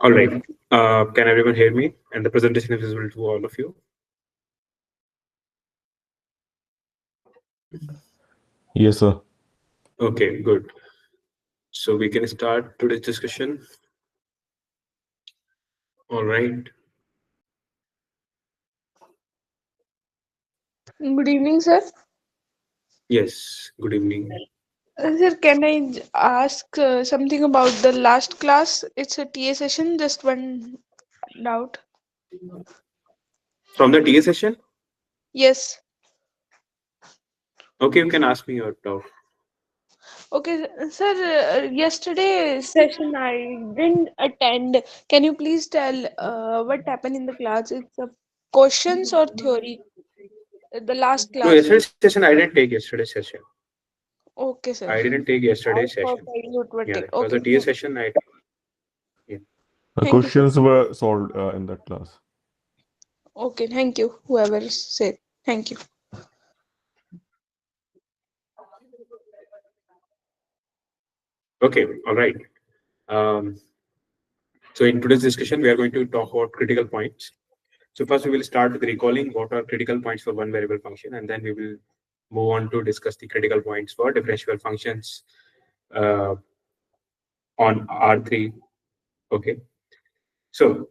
All right. Can everyone hear me? And the presentation is visible to all of you. Yes, sir. Okay, good. So we can start today's discussion. All right. Good evening, sir. Yes. Good evening. Sir, can I ask something about the last class? It's a TA session, just one doubt. From the TA session. Yes. Okay, you can ask me your doubt. Okay, sir, yesterday session I didn't attend. Can you please tell what happened in the class? It's a questions or theory? The last No, class. yesterday's session I didn't take yesterday's session. Okay, I sir. didn't take I yesterday's thought session. I would Yeah, take. it was a Okay, TA session. Yeah. The thank you, sir. questions were solved in that class. Okay, thank you. Whoever said. Thank you. Okay. All right. Um, so in today's discussion, we are going to talk about critical points. So first, we will start with recalling what are critical points for one variable function, and then we will move on to discuss the critical points for differentiable functions uh, on R3. Okay. So,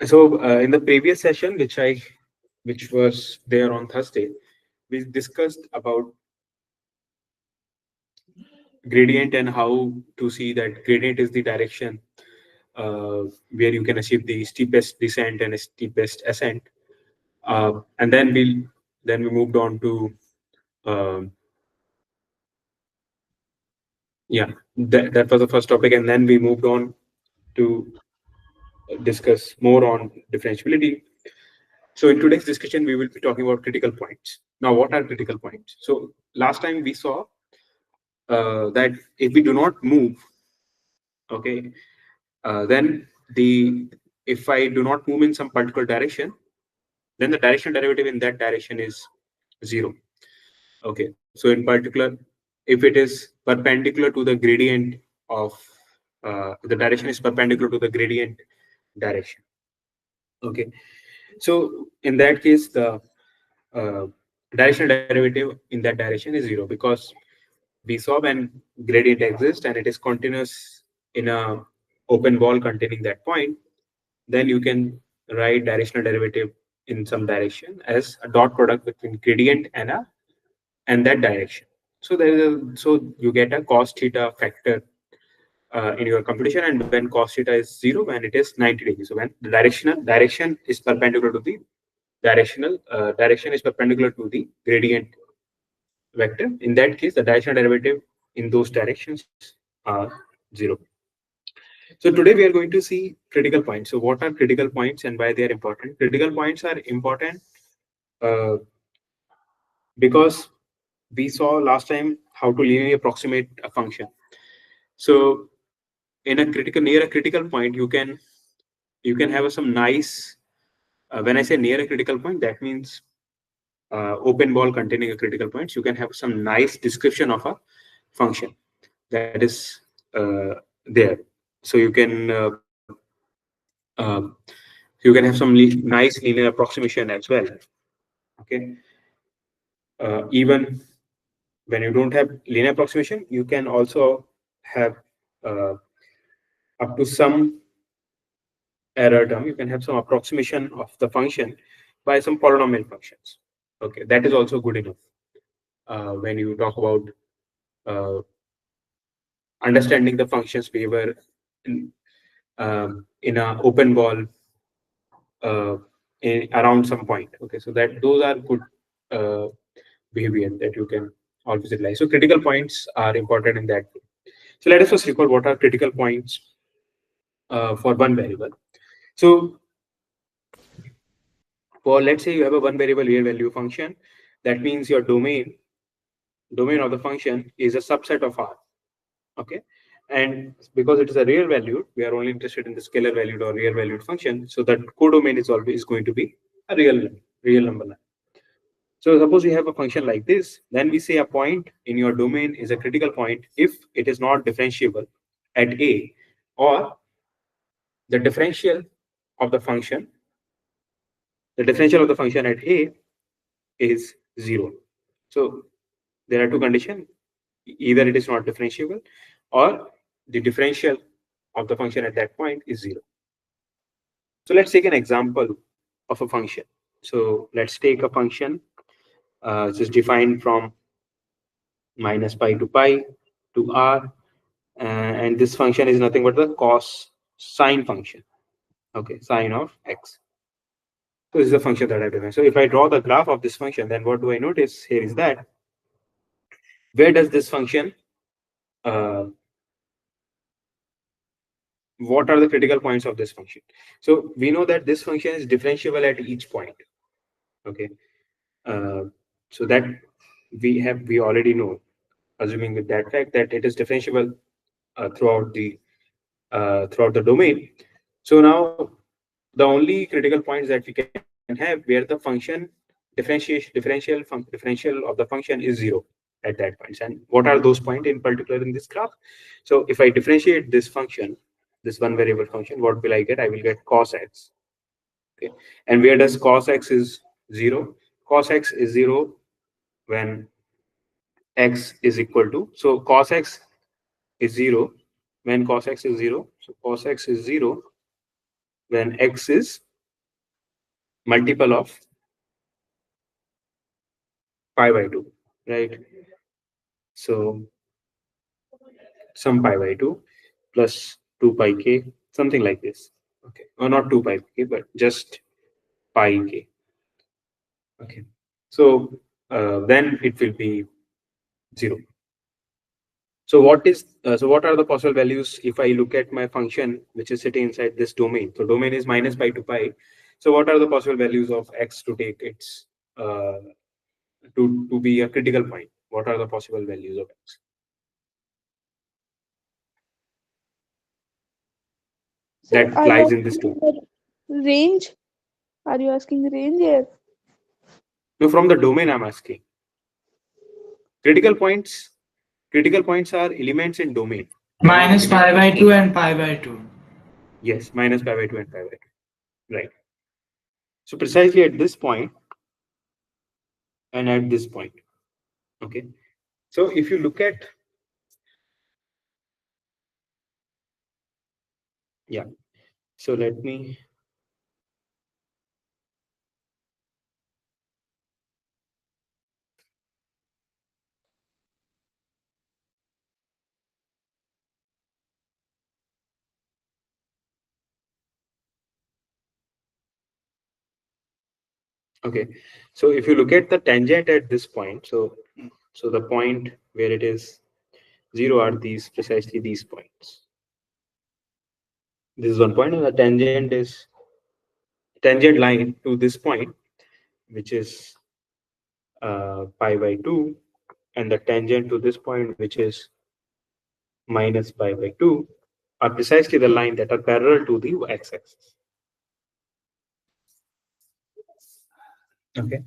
in the previous session, which was there on Thursday, we discussed about gradient and how to see that gradient is the direction where you can achieve the steepest descent and steepest ascent. And then we moved on to um, yeah, that was the first topic, and then we moved on to discuss more on differentiability. So in today's discussion, we will be talking about critical points. Now, what are critical points? So last time we saw that if we do not move, okay, then the if I do not move in some particular direction, then the directional derivative in that direction is zero. Okay, so in particular, if it is perpendicular to the gradient of the direction is perpendicular to the gradient direction. Okay, so in that case, the uh, directional derivative in that direction is zero because we saw when gradient exists and it is continuous in a open ball containing that point, then you can write directional derivative in some direction as a dot product between gradient and that direction. So so you get a cos theta factor in your computation, and when cos theta is zero, when it is 90 degrees. So when the direction is perpendicular to the direction is perpendicular to the gradient vector. In that case, the directional derivative in those directions are zero. So today we are going to see critical points. So what are critical points and why they are important? Critical points are important uh, because we saw last time how to linearly approximate a function. So in a critical near a critical point, you can have some nice. When I say near a critical point, that means open ball containing a critical points. You can have some nice description of a function that is there. So uh, you can have some nice linear approximation as well. Okay, even when you don't have linear approximation, you can also have uh, up to some error term. You can have some approximation of the function by some polynomial functions. Okay, that is also good enough when you talk about uh, understanding the function's behavior in a open ball uh, around some point. Okay, so that those are good uh, behavior that you can always utilize. So critical points are important in that way. So let us first recall what are critical points for one variable. So for let's say you have a one variable real value function, that means your domain of the function is a subset of R. Okay, and because it is a real valued, we are only interested in the scalar valued or real valued function. So that codomain is always going to be a real number line. So suppose you have a function like this, then we say a point in your domain is a critical point if it is not differentiable at A or the differential of the function, the differential of the function at a is 0. So there are two conditions: either it is not differentiable, or the differential of the function at that point is 0. So let's take an example of a function. So let's take a function just defined from minus pi to pi to r, and this function is nothing but the cos sine function. Okay, sine of x. So this is the function that I defined. So if I draw the graph of this function, then what do I notice here is that where does this function, uh, what are the critical points of this function? So we know that this function is differentiable at each point. Okay, uh, so that we already know, assuming with that fact that it is differentiable throughout the domain. So now the only critical points that we can have where the function differential of the function is 0 at that point. And what are those points in particular in this graph? So if I differentiate this function, this one variable function, what will I get? I will get cos x. Okay, and where does cos x is 0? Cos x is 0 when x is equal to, so cos x is 0 when cos x is 0. So cos x is 0 when x is multiple of pi by 2, right? So some pi by 2 plus 2 pi k, something like this. Okay, or not 2 pi k, but just pi k. Okay, so then it will be 0. So what are the possible values if I look at my function which is sitting inside this domain? So domain is minus pi to pi. So what are the possible values of x to take its to be a critical point? What are the possible values of x Sir, that are you lies in this asking domain? the range? Are you asking range here? No, from the domain I'm asking. Critical points. Critical points are elements in domain. They are not Minus elements. pi by 2 and pi by 2. Yes, minus pi by 2 and pi by 2. Right. So precisely at this point and at this point. Okay. So if you look at, yeah. So let me, okay. So if you look at the tangent at this point, so the point where it is 0 are these, precisely these points. This is one point, and the tangent line to this point, which is pi by 2, and the tangent to this point, which is minus pi by 2, are precisely the line that are parallel to the x-axis. Okay.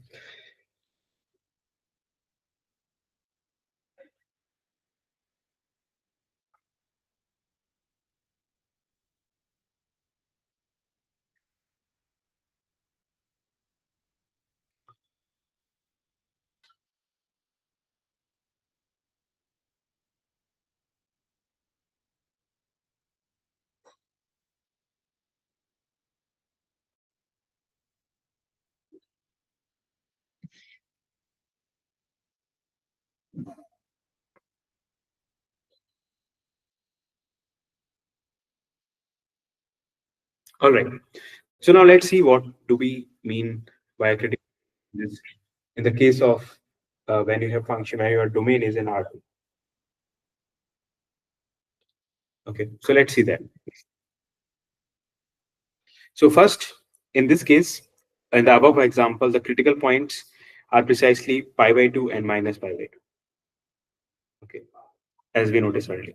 All right. So now let's see what do we mean by a critical this in the case of when you have function and your domain is in R2. Okay. So let's see that. So first, in this case, in the above example, the critical points are precisely pi by 2 and minus pi by 2. Okay. As we noticed earlier.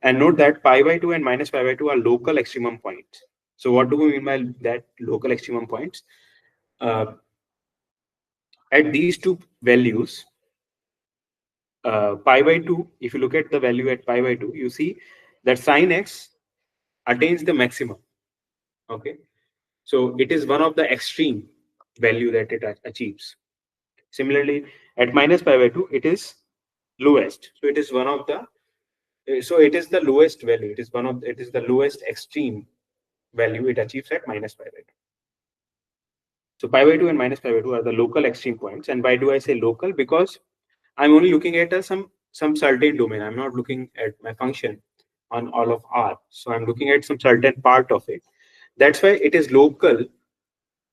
And note that pi by 2 and minus pi by 2 are local extremum points. So what do we mean by that local extremum points? At these two values, pi by 2, if you look at the value at pi by 2, you see that sine x attains the maximum. Okay, so it is one of the extreme value that it achieves. Similarly, at minus pi by 2, it is lowest. So it is one of the so it is the lowest value. It is the lowest extreme value it achieves at minus pi by 2. So pi by 2 and minus pi by 2 are the local extreme points. And why do I say local? Because I'm only looking at some certain domain. I'm not looking at my function on all of R. So I'm looking at some certain part of it. That's why it is local.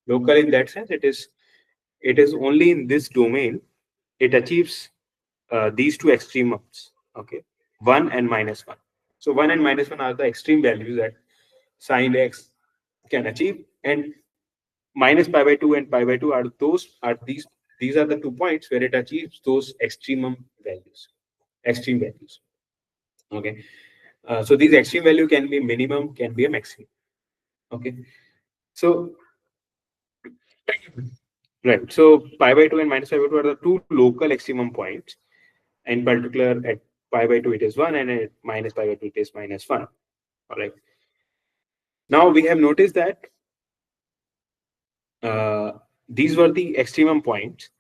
Local in that sense, it is only in this domain it achieves these two extremes. Okay, 1 and -1. So 1 and -1 are the extreme values that sine x can achieve, and minus pi by 2 and pi by 2 are these are the 2 points where it achieves those extreme values. Okay, so these extreme value can be minimum, can be a maximum. Okay, so right, so pi by 2 and minus pi by 2 are the two local extremum points. In particular, at pi by 2 it is 1, and at minus pi by 2 it is -1. All right, now we have noticed that uh, these were the extremum points,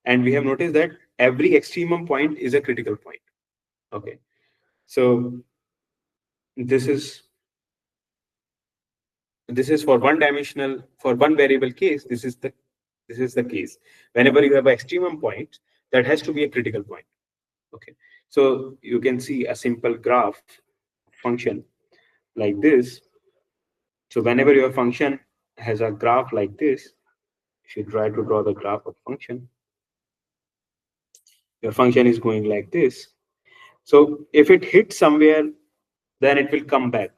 and we have noticed that every extremum point is a critical point. Okay, so this is for one dimensional, for one variable case. This is the case. Whenever you have an extremum point, that has to be a critical point. Okay, so you can see a simple graph function like this. So whenever your function has a graph like this, if you try to draw the graph of function, your function is going like this. So if it hits somewhere, then it will come back.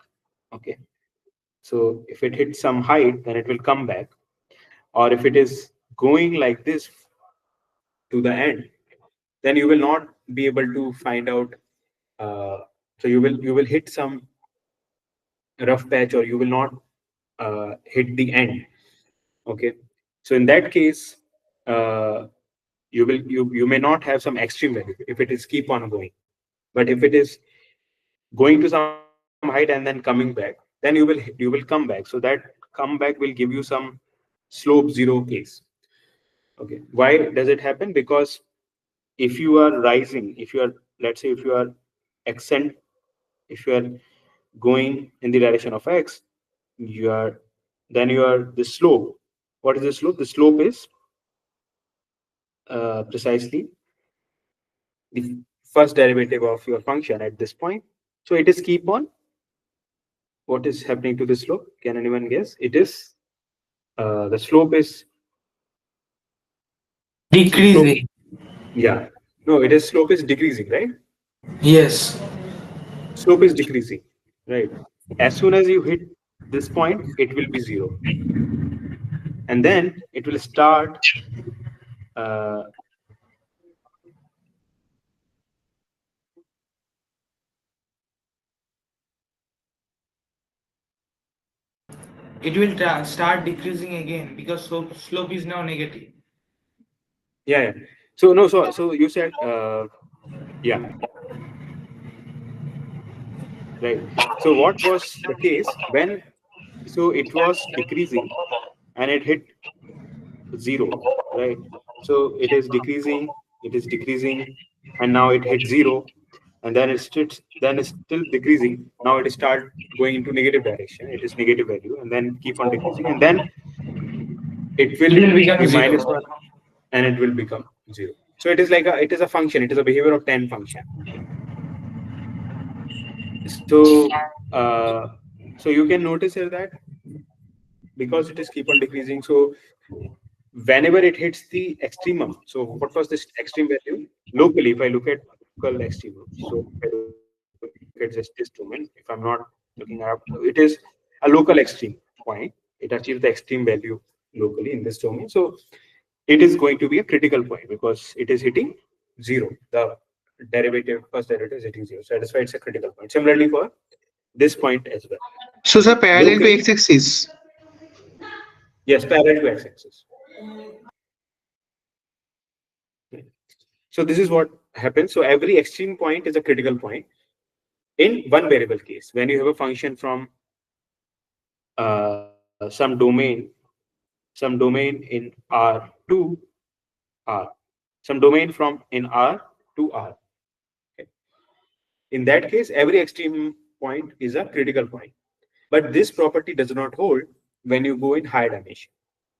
Okay, so if it hits some height, then it will come back. Or if it is going like this to the end, then you will not be able to find out. Uh, so you will hit some rough patch, or you will not hit the end. Okay, so in that case, uh, you may not have some extreme value if it is keep on going. But if it is going to some height and then coming back, then you will come back. So that comeback will give you some slope zero case. Okay, why does it happen? Because if you are rising, if you are, let's say, if you are accent, if you are going in the direction of x, you are then you are the slope. What is the slope? The slope is precisely the first derivative of your function at this point. So it is keep on. What is happening to the slope? Can anyone guess? It is the slope is the slope. Decreasing. Yeah, no, it is slope is decreasing, right? Yes. Slope is decreasing, right? As soon as you hit this point, it will be zero, and then it will start. Uh, It will start decreasing again because slope is now negative. yeah, yeah. So no, so you said yeah, right. So what was the case when? So it was decreasing, and it hit zero, right? So it is decreasing, and now it hit zero, and then it's still decreasing. Now it start going into negative direction. It is negative value, and then keep on decreasing, and then it It will will become be zero. -1, and it will become zero. So it is a function. It is a behavior of 10 function. So so you can notice here that because it is keep on decreasing, so whenever it hits the extremum. So what was this extreme value? Locally, if I look at local extremum, so if I look at just this domain, if I'm not looking up, it is a local extreme point. It achieves the extreme value locally in this domain. So it is going to be a critical point because it is hitting zero. The first derivative is hitting zero. So that is why it's a critical point. Similarly for this point as well. So, sir, parallel to Locally, x-axis. yes, parallel to x-axis. So this is what happens. So every extreme point is a critical point in one variable case. When you have a function from some domain in R to R, some domain from in R to R. Okay. In that case, every extreme point is a critical point. But this property does not hold when you go in higher dimension.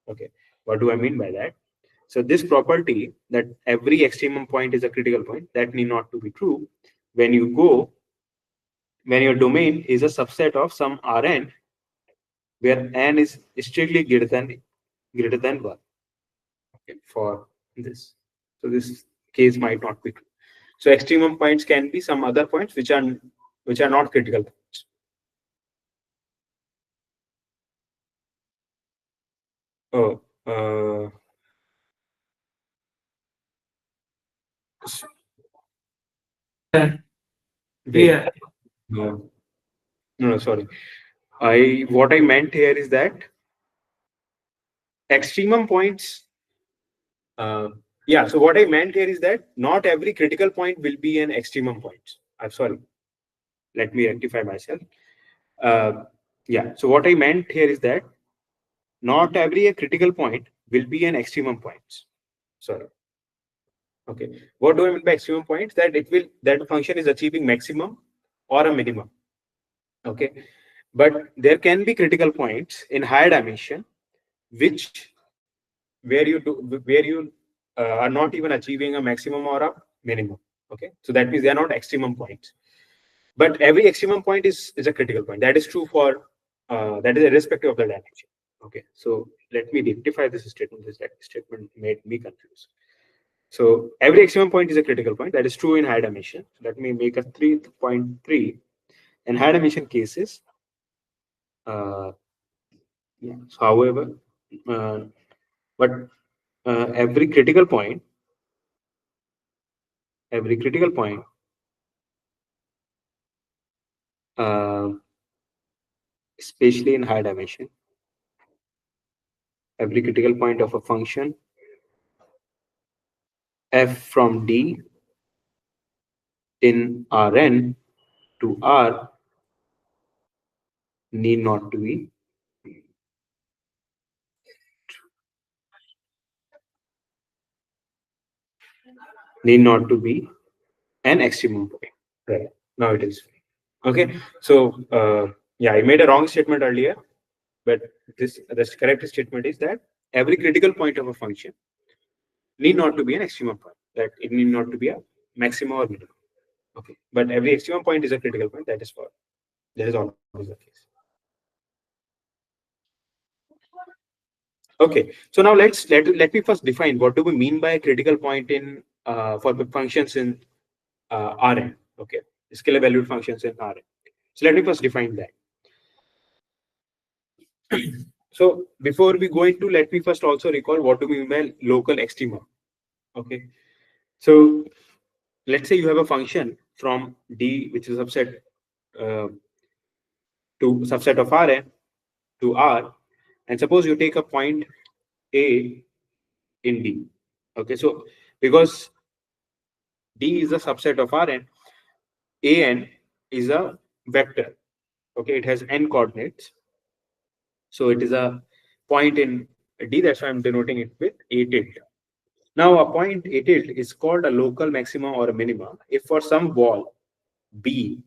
Okay. What do I mean by that? So this property that every extremum point is a critical point, that need not to be true when you go when your domain is a subset of some Rn where n is strictly greater than 1. Okay, for this. So this case might not be true. So extremum points can be some other points which are not critical points. Oh, Yeah. wait. Yeah. No, no, sorry. What I meant here is that extremum points. Uh, yeah. So what I meant here is that not every critical point will be an extremum point. I'm sorry. Let me rectify myself. Uh, yeah. So what I meant here is that not every critical point will be an extremum point. Sorry. Okay. What do I mean by extremum points? That a function is achieving maximum or a minimum. Okay. But there can be critical points in higher dimension, which where you are not even achieving a maximum or a minimum. Okay. So that means they are not extremum points. But every extremum point is a critical point. That is true for that is irrespective of the dimension. Okay. So let me rectify this statement. This statement made me confused. So every extremum point is a critical point. That is true in high dimension. Let me make a 3.3. In high dimension cases, uh, yeah. So, however, uh, but every critical point, uh, especially in high dimension, every critical point of a function f from D in Rn to R need not to be an extremum point. Right. Now it is. Okay. So yeah, I made a wrong statement earlier, but the correct statement is that every critical point of a function need not to be an extremum point. That it need not to be a maximum or minimum. Okay. But every extremum point is a critical point. That is always the case. Okay. So now let me first define what do we mean by a critical point in for the functions in Rn. Okay. Scalar valued functions in Rn. So let me first define that. So before we go into, let me first also recall what do we mean by local extrema. Okay. So let's say you have a function from D, which is subset uh, to subset of Rn to R, and suppose you take a point A in D. Okay. So because D is a subset of Rn, An is a vector. Okay. It has n coordinates. So it is a point in D. That's why I'm denoting it with A tilde. Now, a point A tilde is called a local maxima or a minima if for some ball B,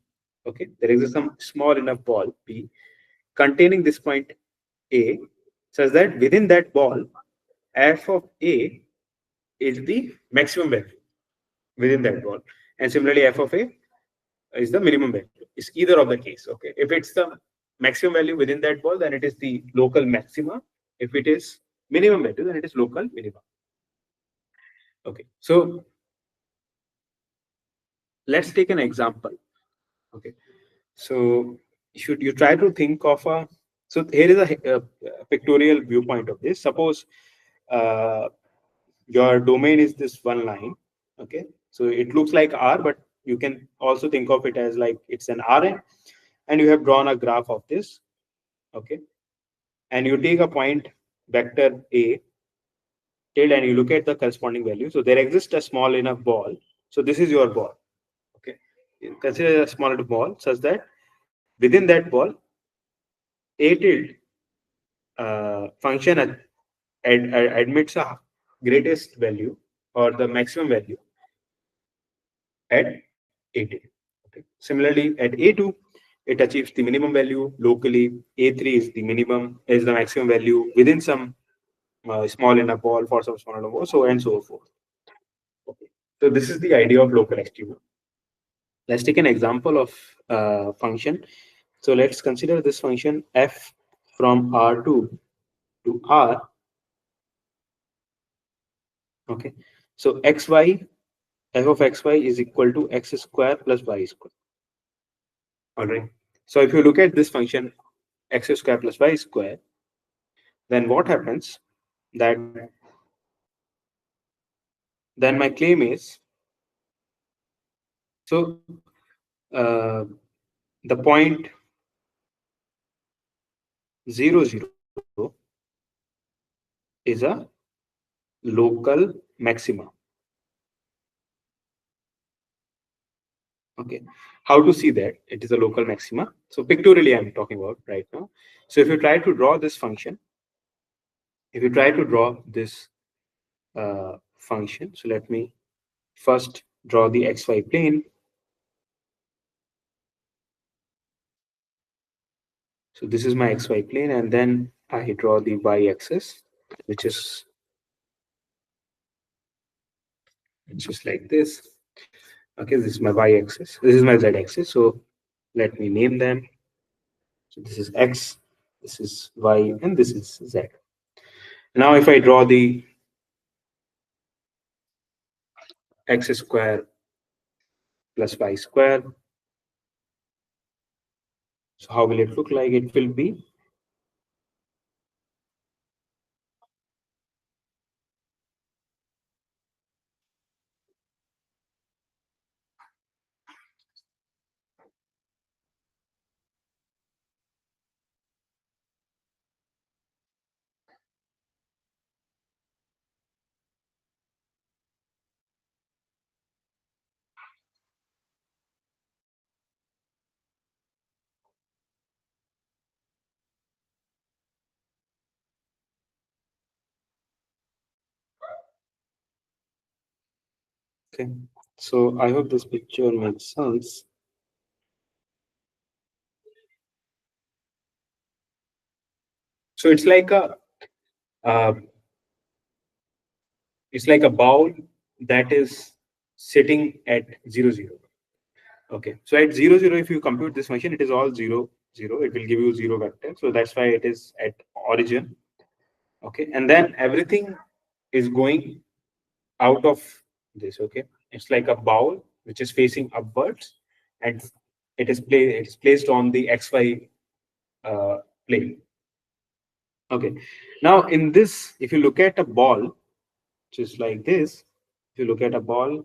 okay, there is some small enough ball B containing this point A, such that within that ball, f of A is the maximum value within that ball, and similarly, f of A is the minimum value. It's either of the case. Okay, if it's the maximum value within that ball, then it is the local maxima. If it is minimum value, then it is local minima. Okay, so let's take an example. Okay, so should you try to think of a so here is a pictorial viewpoint of this. Suppose uh, your domain is this one line. Okay, so it looks like R, but you can also think of it as like it's an Rn, and you have drawn a graph of this. Okay, and you take a point vector A tilde and you look at the corresponding value. So there exists a small enough ball. So this is your ball. Okay, consider a small enough ball such that within that ball A tilde function admits a greatest value or the maximum value at A tilde. Okay. Similarly, at A2, it achieves the minimum value locally. A3 is the minimum, is the maximum value within some small inner ball for some small inner ball, so and so forth. Okay. So this is the idea of local extrema. Let's take an example of function. So let's consider this function f from R2 to R. Okay. So xy, f of xy is equal to x square plus y square. All right. So if you look at this function x square plus y square, then what happens? That then my claim is so the point 0, 0 is a local maxima. Okay, how to see that it is a local maxima? So pictorially, I'm talking about right now. So if you try to draw this function, if you try to draw this function, so let me first draw the xy plane. So this is my xy plane, and then I draw the y-axis, which is just like this. Okay, this is my y-axis. This is my z-axis. So let me name them. So this is x, this is y, and this is z. Now, if I draw the x square plus y square, so how will it look like? It will be okay. So I hope this picture makes sense. So uh, it's like a ball that is sitting at 0, 0. Okay, so at 0, 0, if you compute this function, it is all 0, 0. It will give you 0 vector. So that's why it is at origin. Okay, and then everything is going out of this. Okay, it's like a bowl which is facing upwards, and it is placed on the xy plane. Okay, now in this, if you look at a ball, just like this, if you look at a ball,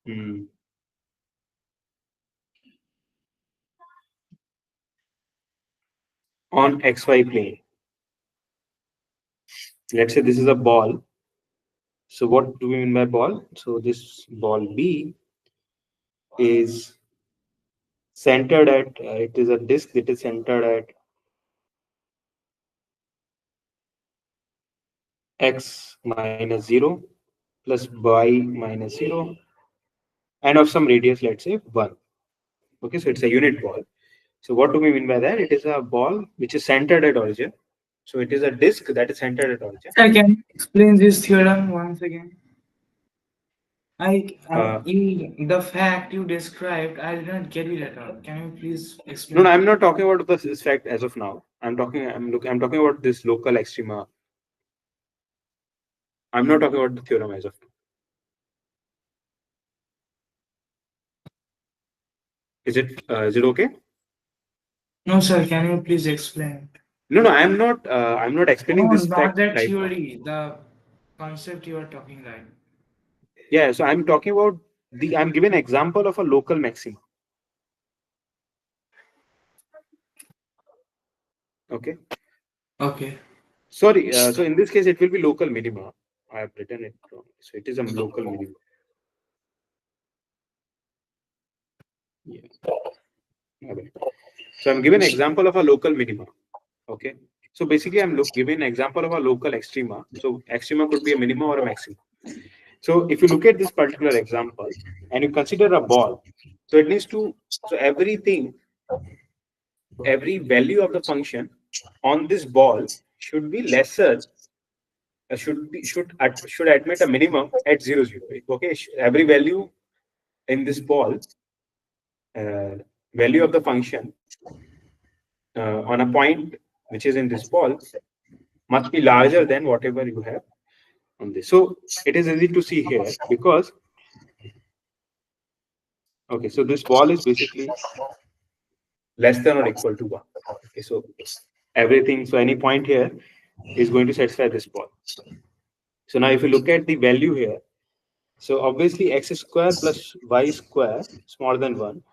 hmm, on xy plane, let's say this is a ball. So what do we mean by ball? So this ball B is centered at, it is a disk that is centered at x minus 0 plus y minus 0 and of some radius, let's say 1. Okay, so it's a unit ball. So what do we mean by that? It is a ball which is centered at origin. So it is a disk that is centered at origin. I can explain this theorem once again. Uh, The fact you described, I did not get it at all. Can you please no, explain? no, I'm not talking about this fact as of now. I'm talking about this local extrema. I'm not talking about the theorem as of now. Is it okay? No, sir. Can you please explain? No, no, I'm not explaining No, this not fact that right now. theory. The concept you are talking right. Yeah, so I'm talking about I'm giving an example of a local maxima. Okay. Okay. Sorry. So in this case, it will be local minima. I have written it wrong. So it is a local minima. Yeah. Okay. So I'm giving an example of a local minima. Okay. So basically, I'm giving an example of a local extrema. So extrema could be a minima or a maximum. So if you look at this particular example and you consider a ball, so it needs to, so everything, every value of the function on this ball should be lesser, should admit a minimum at 0, 0. Okay, every value in this ball, uh, value of the function on a point which is in this ball must be larger than whatever you have on this. So it is easy to see here because, okay, so this ball is basically less than or equal to 1. Okay, so everything, so any point here is going to satisfy this ball. So now if you look at the value here, so obviously x square plus y square is more than 1.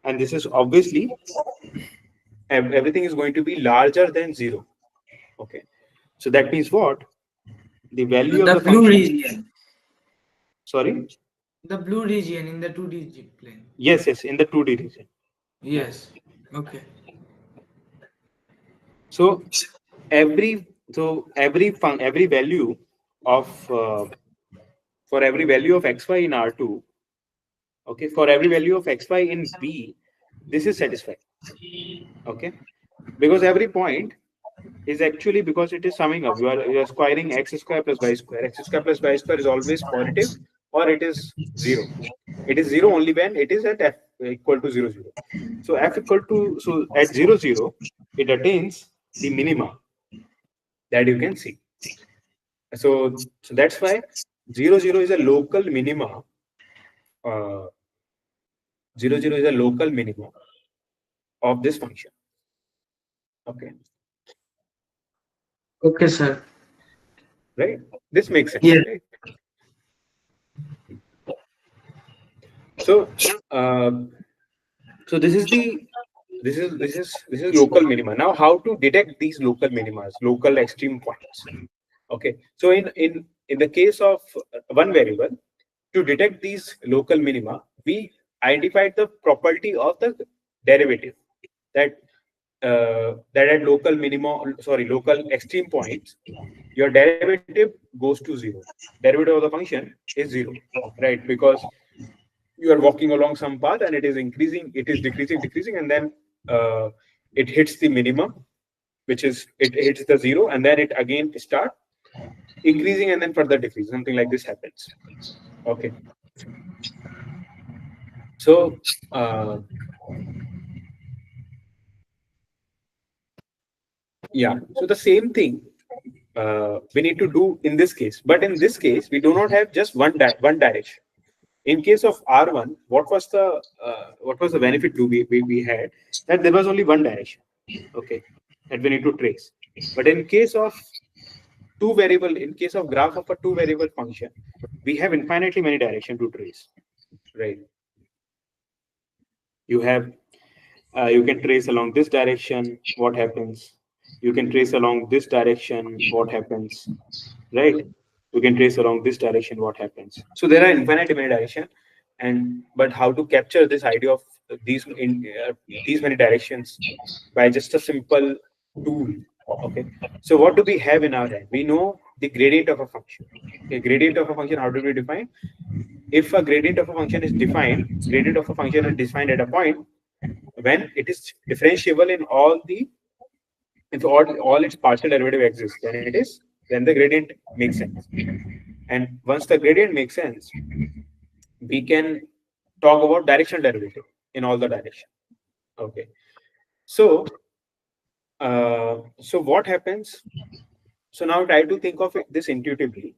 And this is obviously everything is going to be larger than 0. Okay, so that means what? The value of The the blue function, region. sorry? The blue region in the 2D plane. Yes, yes, in the 2D region. Yeah. Yes. Okay. So every value of for every value of xy in R2, okay, for every value of xy in B, this is satisfied. Okay, because every point is actually, because it is summing up. You are squaring x square plus y square. X square plus y square is always positive, or it is 0. It is 0 only when it is at f equal to 0, 0. So f equal to, so at 0, 0, it attains the minima that you can see. So that's why 0, 0 is a local minima. Uh, 0, 0 is a local minima of this function. Okay, Okay, sir. right? This makes sense, Yes. right? So, so this is local minima. Now, how to detect these local minimas, local extreme points? Okay, so in the case of one variable, to detect these local minima, we identified the property of the derivative, that that at local minima, sorry, local extreme points, your derivative goes to 0. Derivative of the function is 0, right? Because you are walking along some path and it is increasing, it is decreasing, and then uh, it hits the minimum, which is, it hits the 0, and then it again start increasing and then further decrease. Something like this happens. Okay, so yeah, so the same thing we need to do in this case, but in this case we do not have just one direction. In case of R1, what was the benefit we had, that there was only one direction, okay, that we need to trace. But in case of in case of graph of a two variable function, we have infinitely many direction to trace, right? You have you can trace along this direction, what happens? You can trace along this direction, what happens, right? You can trace along this direction, what happens? So there are infinite many direction, and but how to capture this idea of these many directions by just a simple tool? Okay, so what do we have in our hand? We know the gradient of a function. Okay, gradient of a function, how do we define? If a gradient of a function is defined, gradient of a function is defined at a point when it is differentiable in all the, if all its partial derivative exists, then it is, then the gradient makes sense. And once the gradient makes sense, we can talk about directional derivative in all the direction. Okay, so so what happens? So now try to think of this intuitively.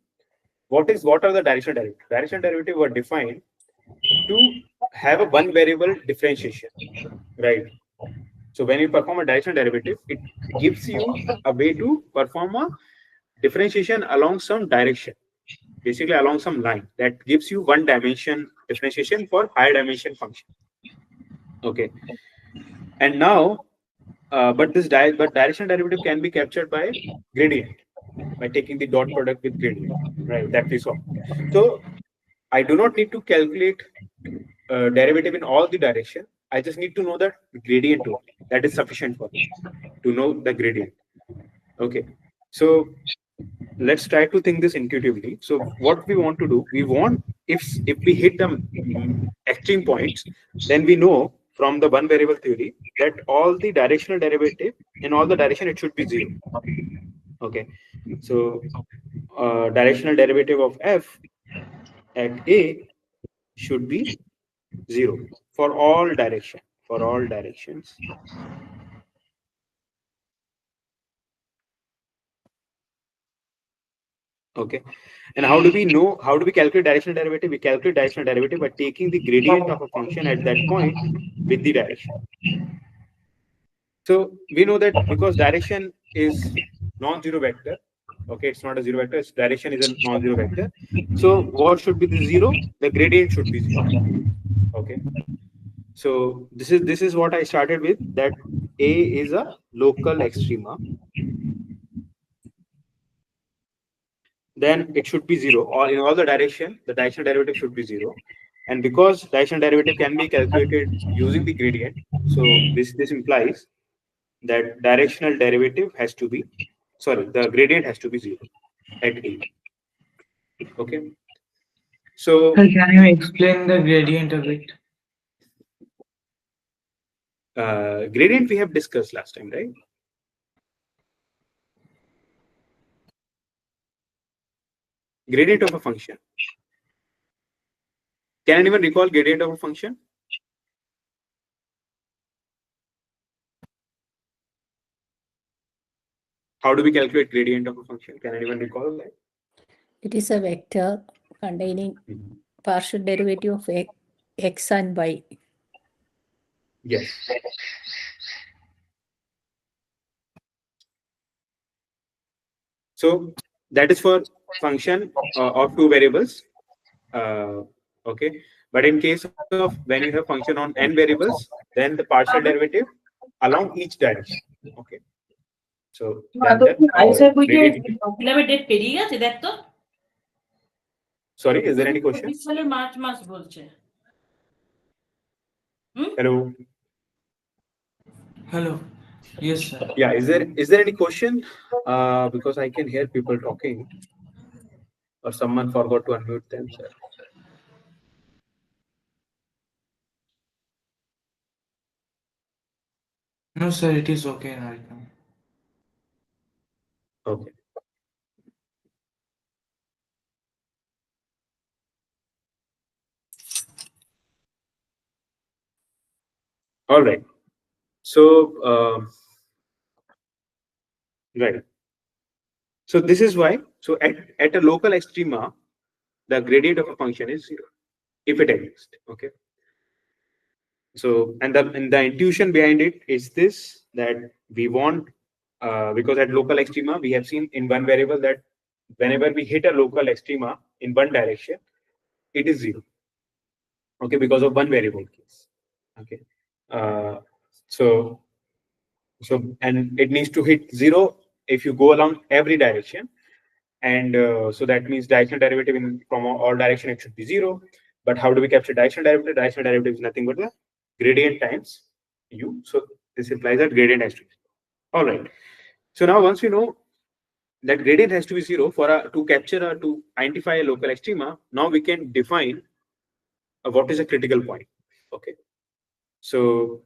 What are the directional derivative? Directional derivative were defined to have a one variable differentiation, right? So when you perform a directional derivative, it gives you a way to perform a differentiation along some direction, basically along some line that gives you one dimension differentiation for higher dimension function. Okay, and now, but directional derivative can be captured by gradient, by taking the dot product with gradient, right? That we saw. So I do not need to calculate derivative in all the direction. I just need to know the gradient only. That is sufficient for me to know the gradient. Okay. So let's try to think this intuitively. So what we want to do, we want, if we hit the extreme points, then we know from the one variable theory that all the directional derivative in all the direction it should be zero. Okay. So directional derivative of f at a should be zero for all directions. Okay. And how do we know, how do we calculate directional derivative? We calculate directional derivative by taking the gradient of a function at that point with the direction. So we know that because direction is non-zero vector, okay, it's not a zero vector, its direction is a non-zero vector. So what should be the zero? The gradient should be zero. Okay. So this is what I started with, that A is a local extrema. Then it should be zero, or in all the direction, the directional derivative should be zero. And because directional derivative can be calculated using the gradient, so this implies that directional derivative has to be, sorry, the gradient has to be zero at A. Okay. So Sir, can you explain the gradient a bit? gradient we have discussed last time, right? Gradient of a function. Can anyone recall gradient of a function? How do we calculate gradient of a function? Can anyone recall that? It is a vector containing partial derivative of x and y. Yes. So that is for function of two variables. Okay. But in case of when you have function on n variables, then the partial derivative along each direction. Okay. So then gradient. Sorry, is there any question? Hello. Hello. Yes, sir. Yeah, is there any question? Because I can hear people talking, or someone forgot to unmute themselves. No, sir, it is okay right now. Okay. All right. So right. So this is why. So at a local extrema, the gradient of a function is zero if it exists. Okay. So and the intuition behind it is this, that we want, because at local extrema we have seen in one variable that whenever we hit a local extrema in one direction, it is zero. Okay, because of one variable case. Okay. Uh, so and it needs to hit zero if you go along every direction, and so that means directional derivative from all direction it should be zero. But how do we capture directional derivative? Directional derivative is nothing but the gradient times u. So this implies that gradient has to be zero. All right. So now once we know that gradient has to be zero for to capture or to identify a local extrema, now we can define what is a critical point. Okay. So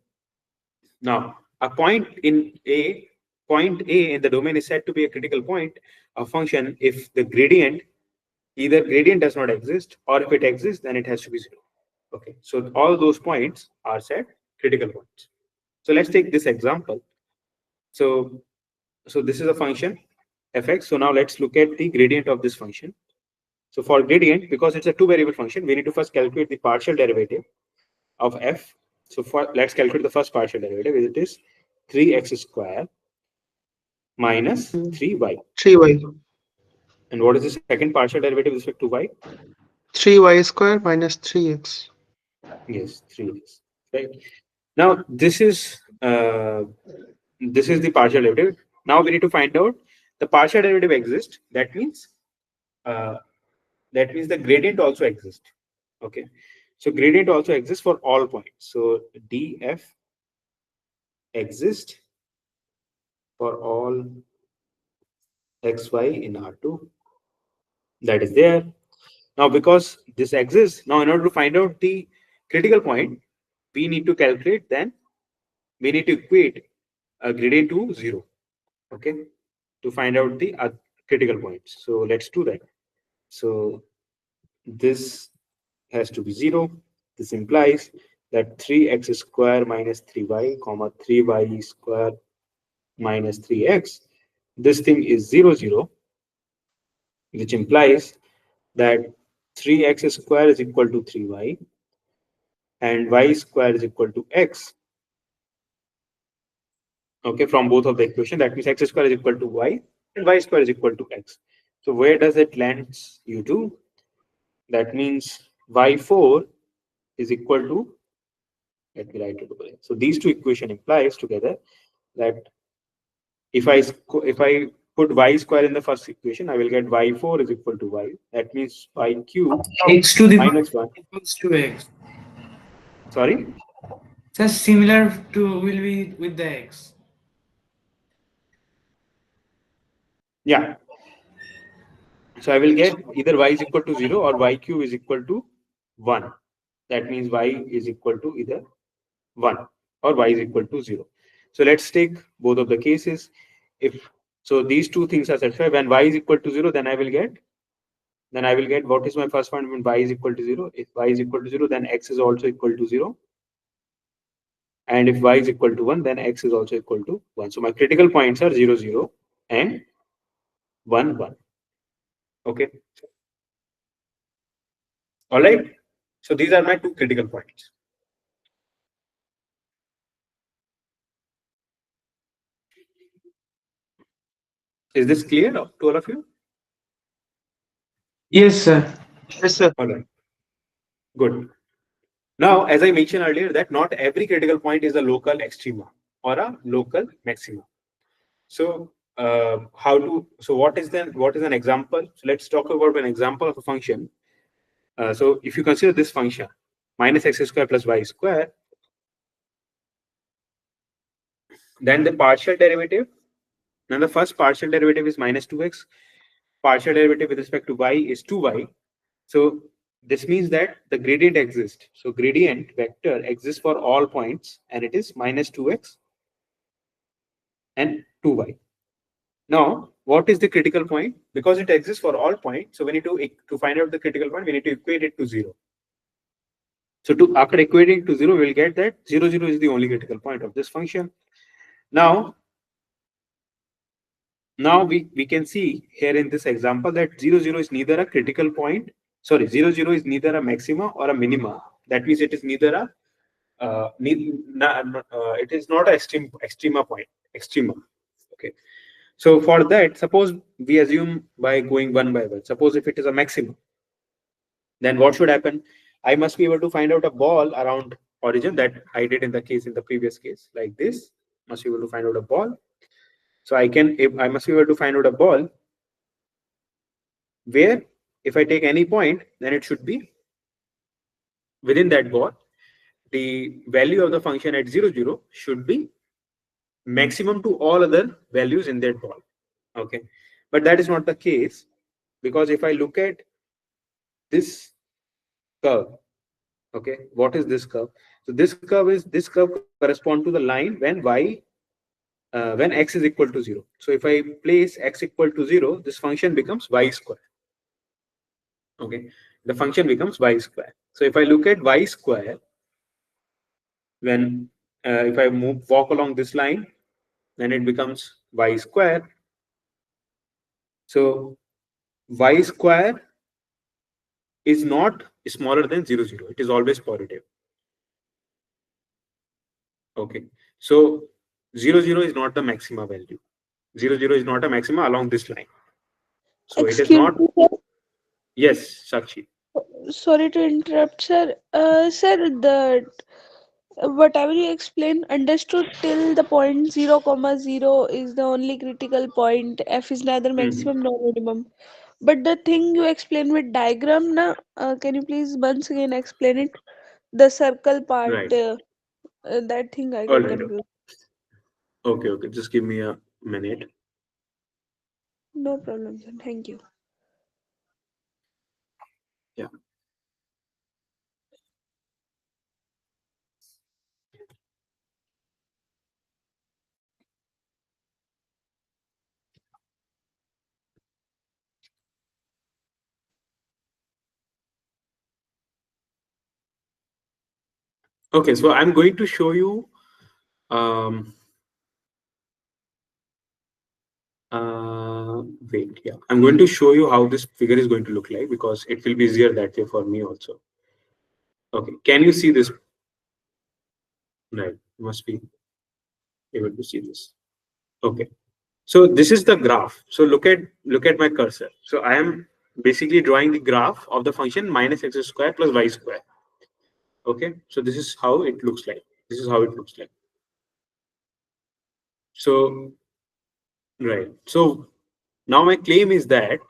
now a point in a point A in the domain is said to be a critical point of function if the gradient, either gradient does not exist, or if it exists, then it has to be zero. Okay, so all those points are said critical points. So let's take this example. So this is a function fx. So now let's look at the gradient of this function. So for gradient, because it's a two variable function, we need to first calculate the partial derivative of f. So let's calculate the first partial derivative. It is 3x square minus 3y. 3y. And what is the second partial derivative with respect to y? 3y square minus 3x. Yes, 3x. Right. Now this is the partial derivative. Now we need to find out the partial derivative exists. That means the gradient also exists. Okay. So gradient also exists for all points. So df exists for all xy in R2. That is there. Now, because this exists, now in order to find out the critical point, we need to calculate, then we need to equate a gradient to 0, okay, to find out the critical points. So let's do that. So this has to be 0. This implies that 3x square minus 3y, comma 3y square minus 3x, this thing is 0, 0, which implies that 3x square is equal to 3y and y square is equal to x. Okay, from both of the equation, that means x square is equal to y and y square is equal to x. So where does it lands you to? That means y4 is equal to, let me write it over here. So these two equation implies together that if I put y square in the first equation, I will get y4 is equal to y. That means y cube X to the minus 1. equals to x. Sorry? Just similar to will be with the x. Yeah. So I will get either y is equal to 0 or y cube is equal to 1. That means y is equal to either 1 or y is equal to 0. So let's take both of the cases. If so, these two things are satisfied. When y is equal to 0, then I will get what is my first point when y is equal to 0. If y is equal to 0, then x is also equal to 0. And if y is equal to 1, then x is also equal to 1. So my critical points are 0, 0 and 1, 1. Okay. All right. So these are my two critical points. Is this clear to all of you? Yes, sir. Yes, sir. All right. Good. Now, as I mentioned earlier, that not every critical point is a local extrema or a local maxima. So, what is an example? So let's talk about an example of a function. So if you consider this function minus x square plus y square, then the first partial derivative is minus 2x. Partial derivative with respect to y is 2y. So this means that the gradient exists. So gradient vector exists for all points, and it is minus 2x and 2y. Now, what is the critical point? Because it exists for all points, so we need to find out the critical point, we need to equate it to 0. So after equating to 0, we'll get that 0, 0 is the only critical point of this function. Now we can see here in this example that 0, 0 is neither a critical point. Sorry, 0, 0 is neither a maxima or a minima. That means it is neither a it is not a extrema point. Extrema. Okay. So for that, suppose we assume by going one by one. Suppose if it is a maximum, then what should happen? I must be able to find out a ball around origin that I did in the previous case, like this. Must be able to find out a ball. So I must be able to find out a ball where if I take any point, then it should be within that ball. The value of the function at 0, 0 should be maximum to all other values in that ball. Okay, but that is not the case, because if I look at this curve, okay, what is this curve? So this curve correspond to the line when x is equal to 0. So if I place x equal to 0, this function becomes y square. Okay, the function becomes y square. So if I look at y square, when if I walk along this line, then it becomes y square. So y square is not smaller than 0, 0. It is always positive. Okay. So 0, 0 is not the maxima value. 0, 0 is not a maxima along this line. So it is Excuse not. me, sir. Yes, Sakshi. Sorry to interrupt, sir. Sir, the whatever you explained, understood till the point 0, comma 0 is the only critical point. F is neither Mhm. maximum nor minimum. But the thing you explain with diagram, na, can you please once again explain it? The circle part, Right. that thing I All got right. confused. Okay. Just give me a minute. No problem, sir. Thank you. Yeah. Okay, so I'm going to show you um wait, yeah. I'm going to show you how this figure is going to look like because it will be easier that way for me also. Okay, can you see this? Right, you must be able to see this. Okay, so this is the graph. So look at my cursor. So I am basically drawing the graph of the function minus x square plus y square. Okay, so this is how it looks like. This is how it looks like. So right. So now my claim is that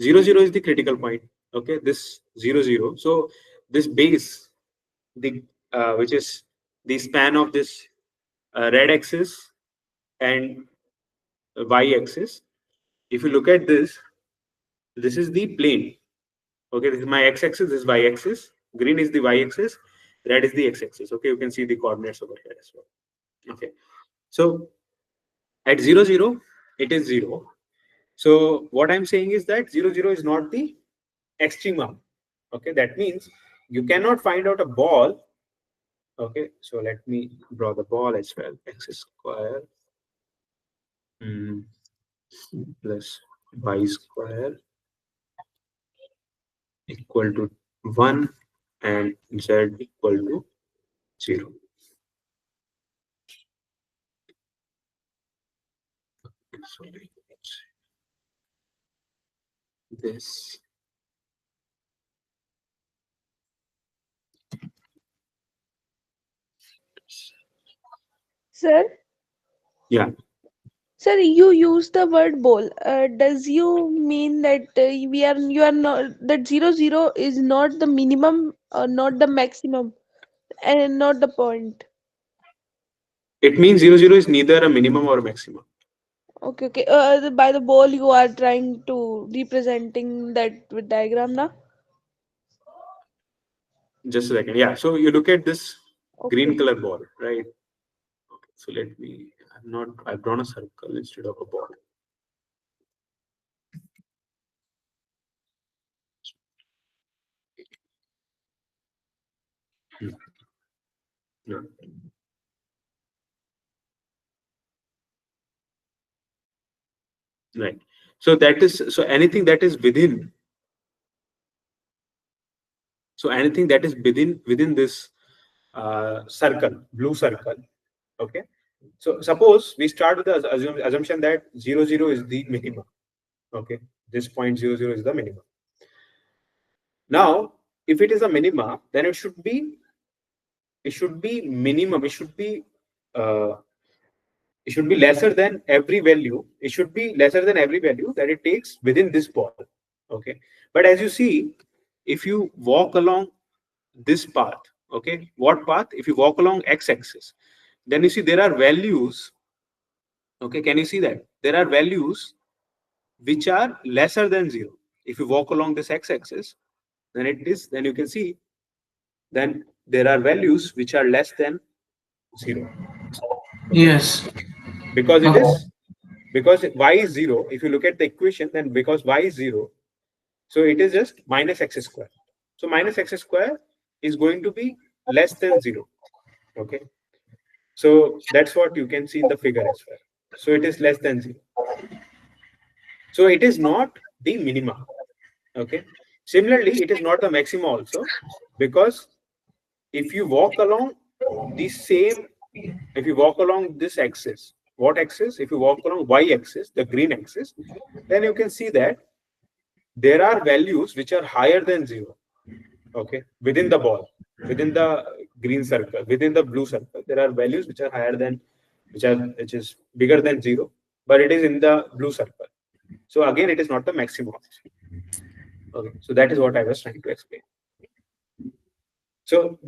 0 0 is the critical point. Okay, this 0 0. So this base, the which is the span of this red axis and y axis. If you look at this is the plane. Okay, this is my x axis, this is y axis. Green is the y axis, red is the x axis. Okay, you can see the coordinates over here as well. Okay, so at 0 0, it is 0. So what I'm saying is that 0 0 is not the extrema. Okay, that means you cannot find out a ball. Okay, so let me draw the ball as well. X square plus y square equal to 1 and z equal to 0. So this. Sir, Yeah, sir, you use the word bowl. Does you mean that you are not that 0 0 is not the minimum or not the maximum and not the point? it means 0 0 is neither a minimum or a maximum. Okay, okay. By the ball you are trying to representing that with diagram, na? Just a second. Yeah, so you look at this green Okay. color ball, right? Okay, so let me. I've drawn a circle instead of a ball. Hmm. Yeah. Right. So that is so anything that is within. So anything that is within this circle, blue circle. Okay. So suppose we start with the assumption that 0 0 is the minimum. Okay. This point 0 0 is the minimum. Now, if it is a minima, then it should be minimum. Uh, it should be lesser than every value. It should be lesser than every value that it takes within this ball. Okay. But as you see, if you walk along this path, okay, what path? If you walk along x-axis, then you see there are values. Okay, can you see that there are values which are lesser than 0? If you walk along this x-axis, then you can see then there are values which are less than 0. Yes. Because it Okay. is because y is 0. If you look at the equation, then because y is 0, so it is just minus x square. So minus x square is going to be less than 0. Okay, so that's what you can see in the figure as well. So it is less than 0. So it is not the minima. Okay, similarly it is not the maxima also, because if you walk along the same if you walk along this axis, what axis? If you walk along y axis, the green axis, then you can see that there are values which are higher than 0. Okay, within the ball, within the green circle, within the blue circle, there are values which are higher than which is bigger than 0, but it is in the blue circle. So again, it is not the maximum. Okay, so that is what I was trying to explain. So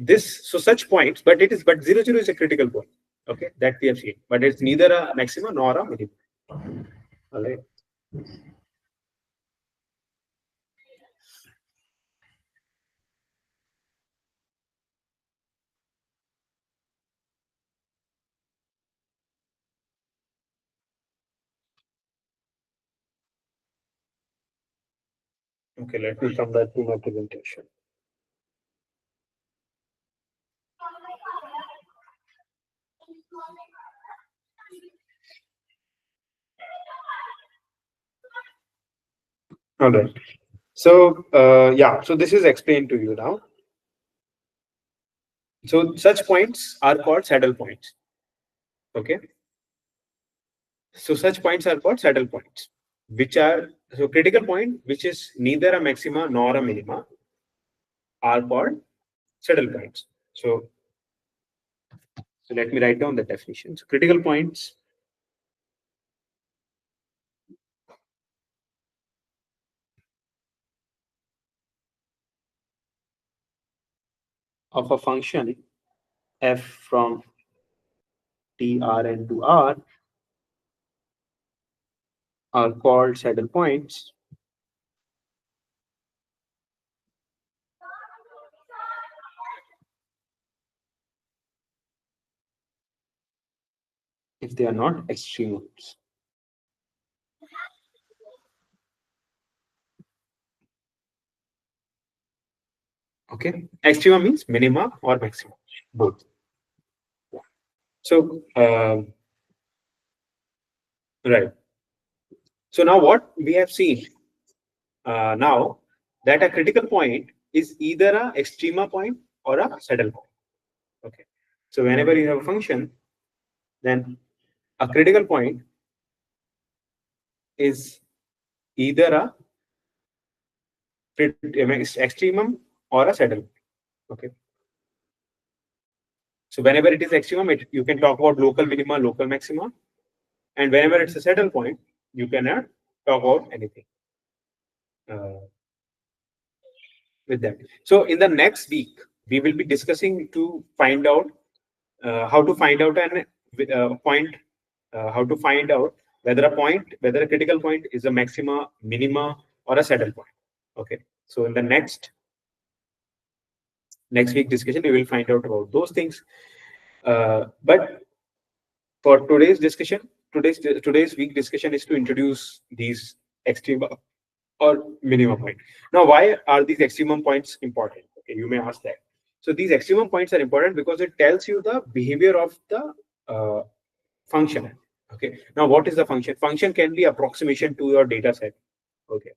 such points, but 0, 0 is a critical point. Okay, that we have seen, but it's neither a maximum nor a minimum. All right. Okay, let me come back to my presentation. All right. So yeah, so this is explained to you now. So such points are called saddle points. Okay. So such points are called saddle points, which are so critical point, which is neither a maxima nor a minima, are called saddle points. So let me write down the definition. So critical points of a function f from T Rn to R are called saddle points if they are not extremes. Okay, extrema means minima or maxima, both. So right. So now what we have seen now that a critical point is either a extrema point or a saddle point. Okay. So whenever you have a function, then a critical point is either a extremum or a saddle point. Okay. So whenever it is extremum, you can talk about local minima, local maxima, and whenever it's a saddle point, you cannot talk about anything with that. So in the next week, we will be discussing to find out how to find out an point, how to find out whether whether a critical point is a maxima, minima, or a saddle point. Okay. So in the next week discussion, we will find out about those things. But for today's week discussion is to introduce these extreme or minimum point. Now, why are these extremum points important? Okay, you may ask that. So these extremum points are important because it tells you the behavior of the function. Okay. Now, what is the function? Function can be approximation to your data set. Okay.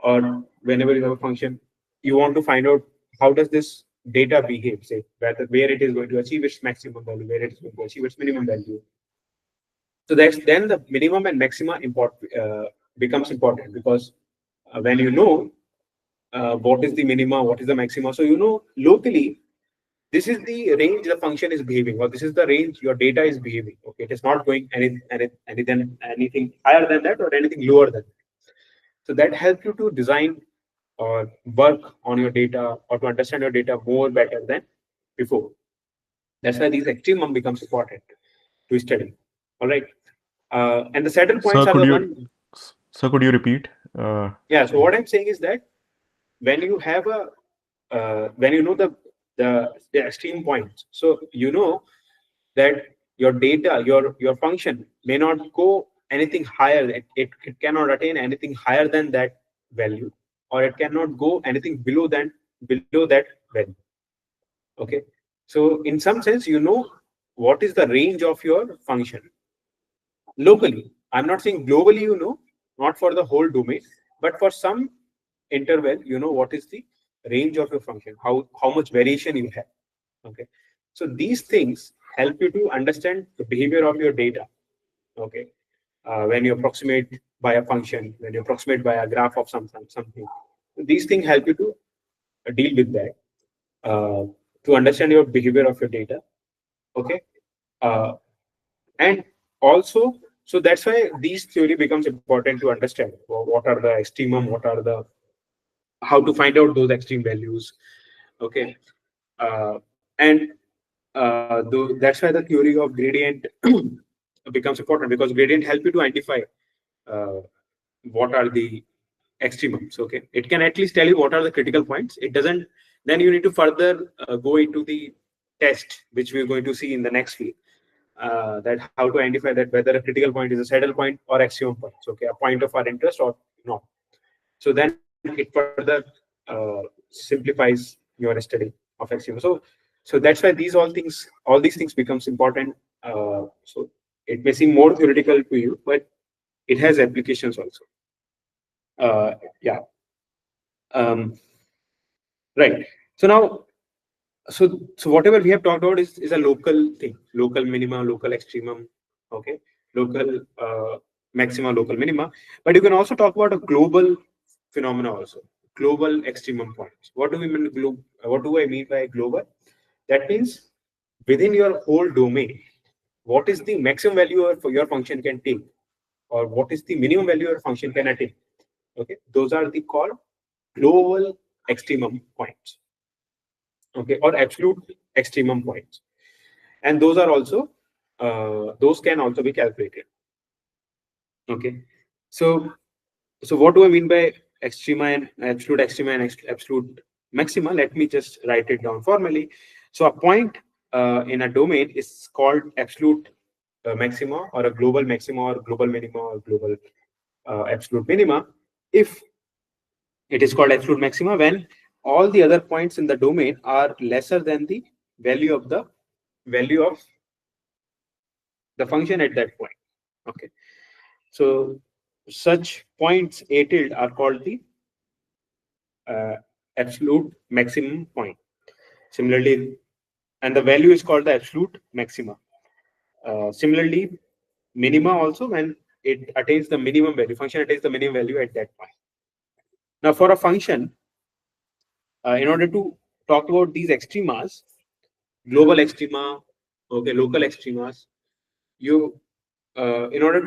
Or whenever you have a function, you want to find out how does this data behave, say where it is going to achieve its maximum value, where it is going to achieve its minimum value. So that's then the minimum and maxima becomes important because when you know what is the minima, what is the maxima, so you know locally this is the range the function is behaving, or this is the range your data is behaving. Okay, it is not going anything higher than that or anything lower than that. So that helps you to design or work on your data or to understand your data more better than before. That's why these extremum becomes important to study. All right. And the saddle points are the one. Sir, could you repeat? Yeah. So what I'm saying is that when you have a when you know the extreme points, so you know that your data, your function may not go anything higher. It cannot attain anything higher than that value, or it cannot go anything below that value. Okay. So in some sense, you know what is the range of your function locally. I'm not saying globally, you know, not for the whole domain, but for some interval, you know what is the range of your function, how much variation you have. Okay. So these things help you to understand the behavior of your data. Okay. When you approximate by a function, when you approximate by a graph of something, these things help you to deal with that, to understand your behavior of your data. Okay. And also So that's why these theory becomes important to understand what are the extremum, what are the, how to find out those extreme values. Okay, and that's why the theory of gradient becomes important, because gradient help you to identify uh, what are the extremums. Okay, it can at least tell you what are the critical points. It doesn't. Then you need to further go into the test, which we're going to see in the next field. That how to identify that whether a critical point is a saddle point or axiom point. Okay, a point of our interest or not. So then it further simplifies your study of axiom. So that's why all these things becomes important. So it may seem more theoretical to you, but it has applications also. Yeah. Um, right. So now, so whatever we have talked about is a local thing, local minima, local extremum, okay, local maxima, local minima. But you can also talk about a global phenomena also, global extremum points. What do we mean what do I mean by global? That means within your whole domain, what is the maximum value your function can take, or what is the minimum value your function can attain? Okay, those are the called global extremum points. Okay, or absolute extremum points, and those are also those can also be calculated. Okay, so what do I mean by extrema and extrema and absolute maxima? Let me just write it down formally. So a point in a domain is called absolute maxima, or a global maxima, or global minima, or global absolute minima, if it is called absolute maxima when all the other points in the domain are lesser than the value of the function at that point. Okay, so such points A tilde are called the uh, absolute maximum point. Similarly, and the value is called the absolute maxima. Similarly, minima also when it attains the minimum value, function attains the minimum value at that point. Now, for a function, in order to talk about these extremas, global extrema, okay, local extremas, you in order to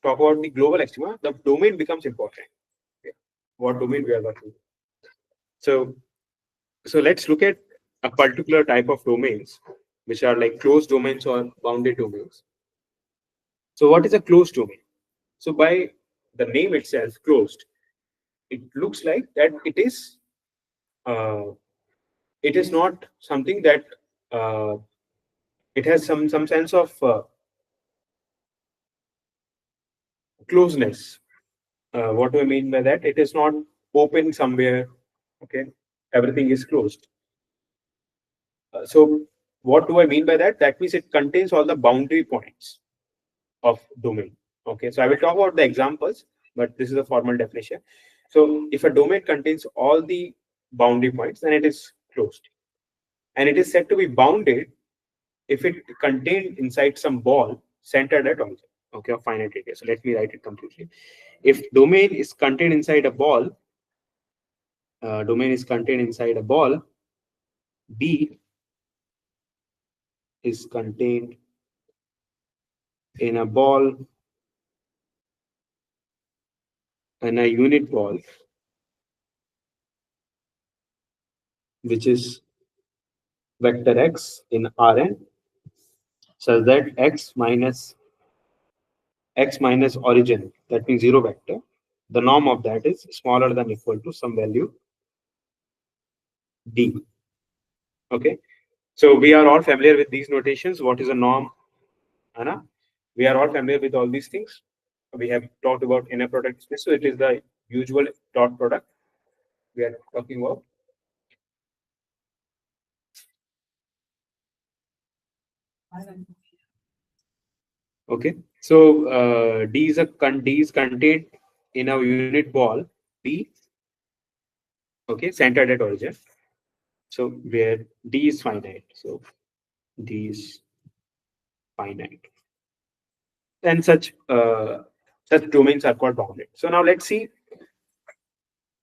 talk about the global extrema, the domain becomes important. Okay. What domain we are working with. So, let's look at a particular type of domains, which are like closed domains or bounded domains. So, what is a closed domain? So, by the name itself, closed, it looks like that uh, it is not something that uh, it has some sense of closeness. What do I mean by that? It is not open somewhere. Okay, everything is closed. So what do I mean by that? That means it contains all the boundary points of domain. Okay, so I will talk about the examples, but this is a formal definition. So if a domain contains all the boundary points, then it is closed, and it is said to be bounded if it contained inside some ball centered at origin. Okay, of finite radius. So let me write it completely. If domain is contained inside a ball, domain is contained inside a ball, B is contained in a ball, in a unit ball, which is vector x in Rn, such that x minus origin, that means zero vector, the norm of that is smaller than equal to some value d. Okay, so we are all familiar with these notations. What is a norm, Anna? We are all familiar with all these things. We have talked about inner product space, so it is the usual dot product we are talking about. Okay, so D is contained in a unit ball B. Okay, centered at origin. So where D is finite, so D is finite, and such domains are called bounded. So now let's see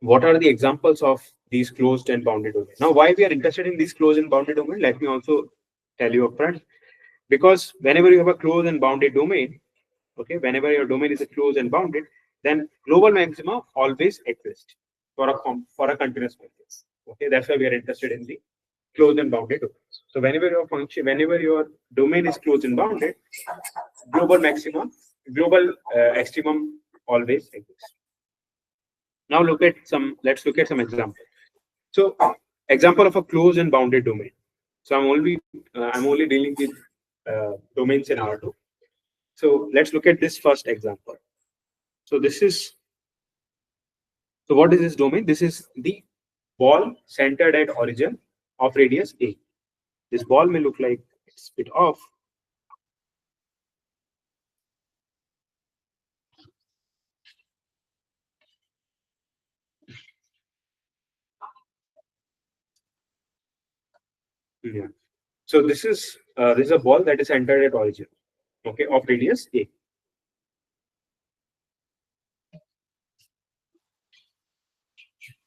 what are the examples of these closed and bounded domains. Now, why we are interested in these closed and bounded domain? Let me also tell you upfront. Because whenever you have a closed and bounded domain, Okay, whenever your domain is closed and bounded, then global maxima always exists for a continuous function. Okay, that's why we are interested in the closed and bounded domains. So whenever your domain is closed and bounded, global maxima, global extremum always exists. Now let's look at some examples. So example of a closed and bounded domain. So I'm only dealing with domains in R2. So let's look at this first example. So what is this domain? This is the ball centered at origin of radius A. This ball may look like it's a bit off. Yeah. So this is a ball that is centered at origin, okay, of radius A.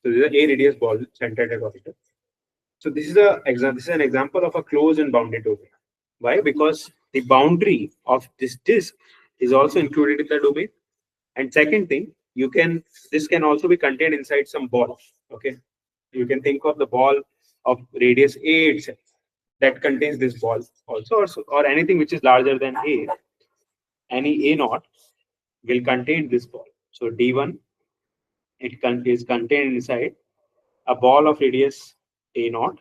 So this is a radius ball centered at origin. So this is an example of a closed and bounded domain. Why? Because the boundary of this disk is also included in the domain. And second thing, this can also be contained inside some ball. Okay, you can think of the ball of radius A itself that contains this ball also, or anything which is larger than A. Any A naught will contain this ball. So D1 is contained inside a ball of radius A naught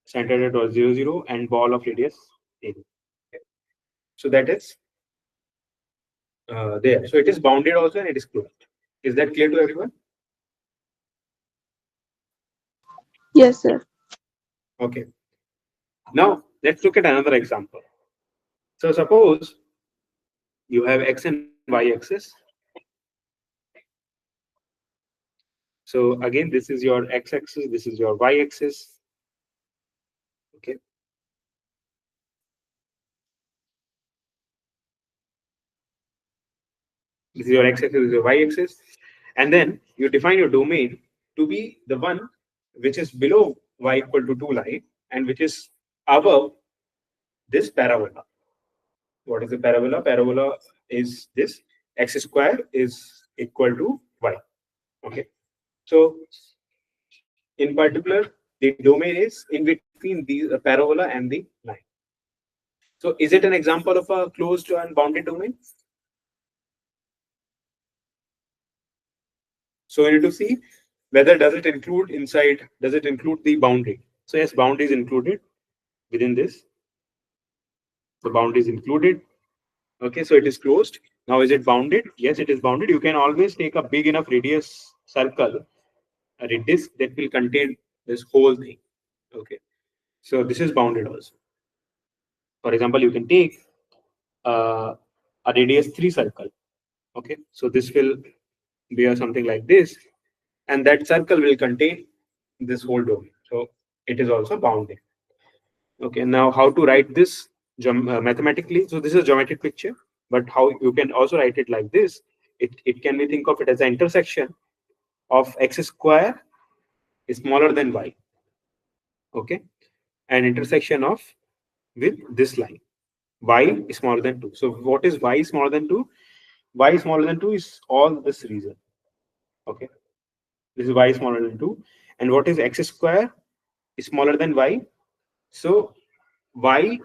centered at 0, and ball of radius A. Okay. So that is there. So it is bounded also and it is closed. Is that clear to everyone? Yes, sir. Okay. Now let's look at another example. So suppose you have x and y axis. So again, this is your x-axis, this is your y-axis. Okay. This is your x-axis, this is your y-axis. And then you define your domain to be the one which is below y equal to 2 line and which is above this parabola. What is the parabola? Parabola is this x square is equal to y. Okay. So in particular, the domain is in between the parabola and the line. So is it an example of a closed and bounded domain? So we need to see whether does it include the boundary. So yes, boundary is included within this. The boundary is included. Okay, so it is closed. Now is it bounded? Yes, it is bounded. You can always take a big enough radius circle, a disk that will contain this whole thing. Okay, so this is bounded also. For example, you can take a radius 3 circle. Okay, so this will be something like this, and that circle will contain this whole domain. So it is also bounded. Okay, now how to write this mathematically? So this is a geometric picture, but how you can also write it like this? It can be think of it as an intersection of x square is smaller than y. Okay, an intersection of with this line y is smaller than 2. So what is y smaller than 2? Y smaller than 2 is all this region. Okay, this is y smaller than 2. And what is x square is smaller than y? So y,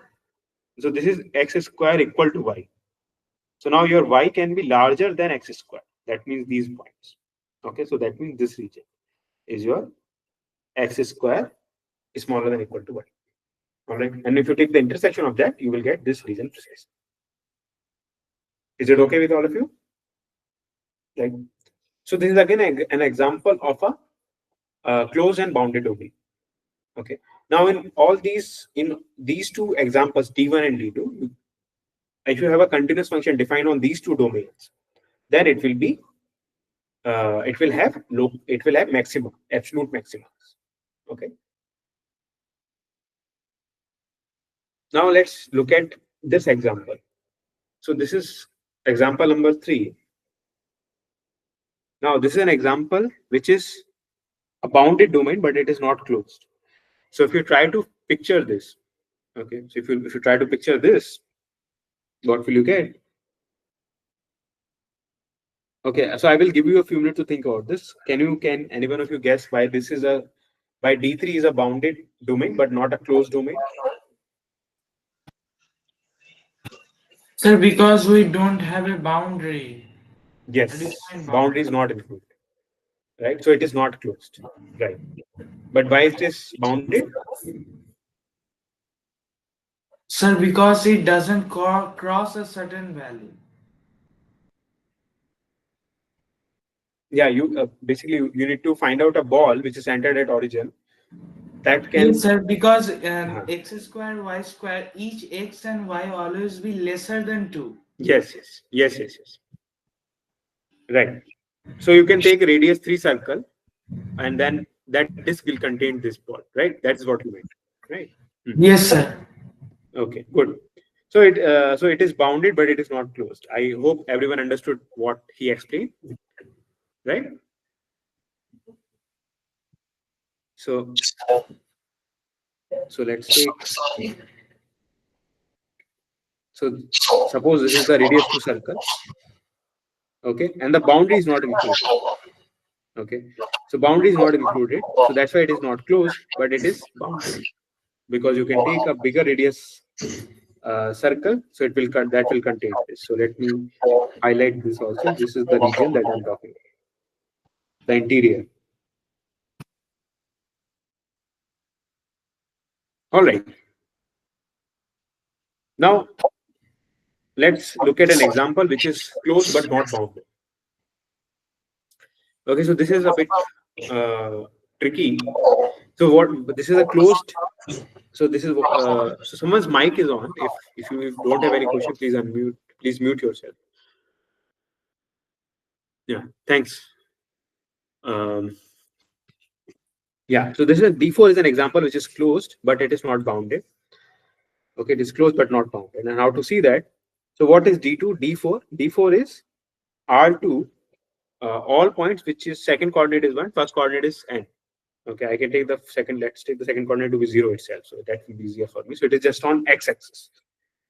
so this is x square equal to y. So now your y can be larger than x square. That means these points. Okay, so that means this region is your x square is smaller than equal to y. All right, and if you take the intersection of that, you will get this region precise. Is it okay with all of you? Like, so this is again an example of a closed and bounded domain. Okay. Now in these two examples, D1 and D2, if you have a continuous function defined on these two domains, then it will have maximum, absolute maximums. Okay. Now let's look at this example. So this is example number 3. Now this is an example which is a bounded domain, but it is not closed. So if you try to picture this, okay, so if you try to picture this, what will you get? Okay, so I will give you a few minutes to think about this. Can any one of you guess why this is a why D3 is a bounded domain but not a closed domain? Sir, because we don't have a boundary. A Yes, defined boundary is not included, right? So it is not closed, right? But why it is bounded? Sir, because it doesn't cross a certain value. Yeah, you basically you need to find out a ball which is entered at origin that Yes, can. sir, because Uh-huh. x square, y square, each x and y always be lesser than 2. Yes. Right. So you can take radius 3 circle and then that disk will contain this ball, right? That is what you meant, right? Mhm. Yes, sir. Okay, good. So it is bounded, but it is not closed. I hope everyone understood what he explained, right? So so let's take so suppose this is the radius 2 circle, okay, and the boundary is not included. Okay, so boundary is not included, so that's why it is not closed, but it is bounded because you can take a bigger radius circle, so it will that will contain this. So let me highlight this also. This is the region that I'm talking about, the interior. All right. Now let's look at an example which is closed but not bounded. Okay, so this is a bit tricky. So what? This is a closed. So this is so someone's mic is on. If you don't have any question, please unmute. Please mute yourself. Yeah, thanks. Um, yeah, so this is D4 is an example which is closed, but it is not bounded. Okay, it is closed but not bounded. And how to see that? So what is D2? D4? D4 is R2, all points which is second coordinate is 1, first coordinate is n. Okay, I can take the second, let's take the second coordinate to be 0 itself. So that will be easier for me. So it is just on x-axis.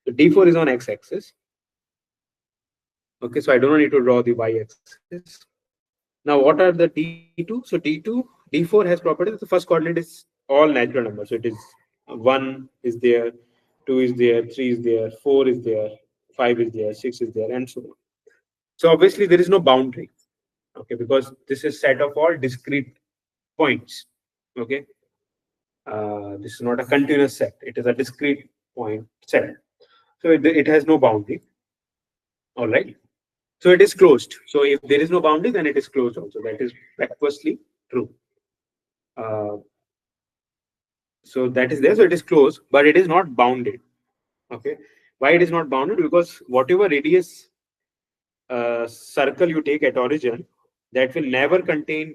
So D4 is on x-axis. Okay, so I don't need to draw the y-axis. Now, what are the D2? So D4 has property. The first coordinate is all natural numbers. So it is 1 is there, 2 is there, 3 is there, 4 is there, 5 is there, 6 is there, and so on. So obviously there is no boundary. Okay, because this is set of all discrete points. Okay, this is not a continuous set. It is a discrete point set. So it has no boundary. All right. So it is closed. So if there is no boundary, then it is closed also. That is backwardsly true. Uh, so that is there. So it is closed, but it is not bounded. Okay. Why it is not bounded? Because whatever radius circle you take at origin, that will never contain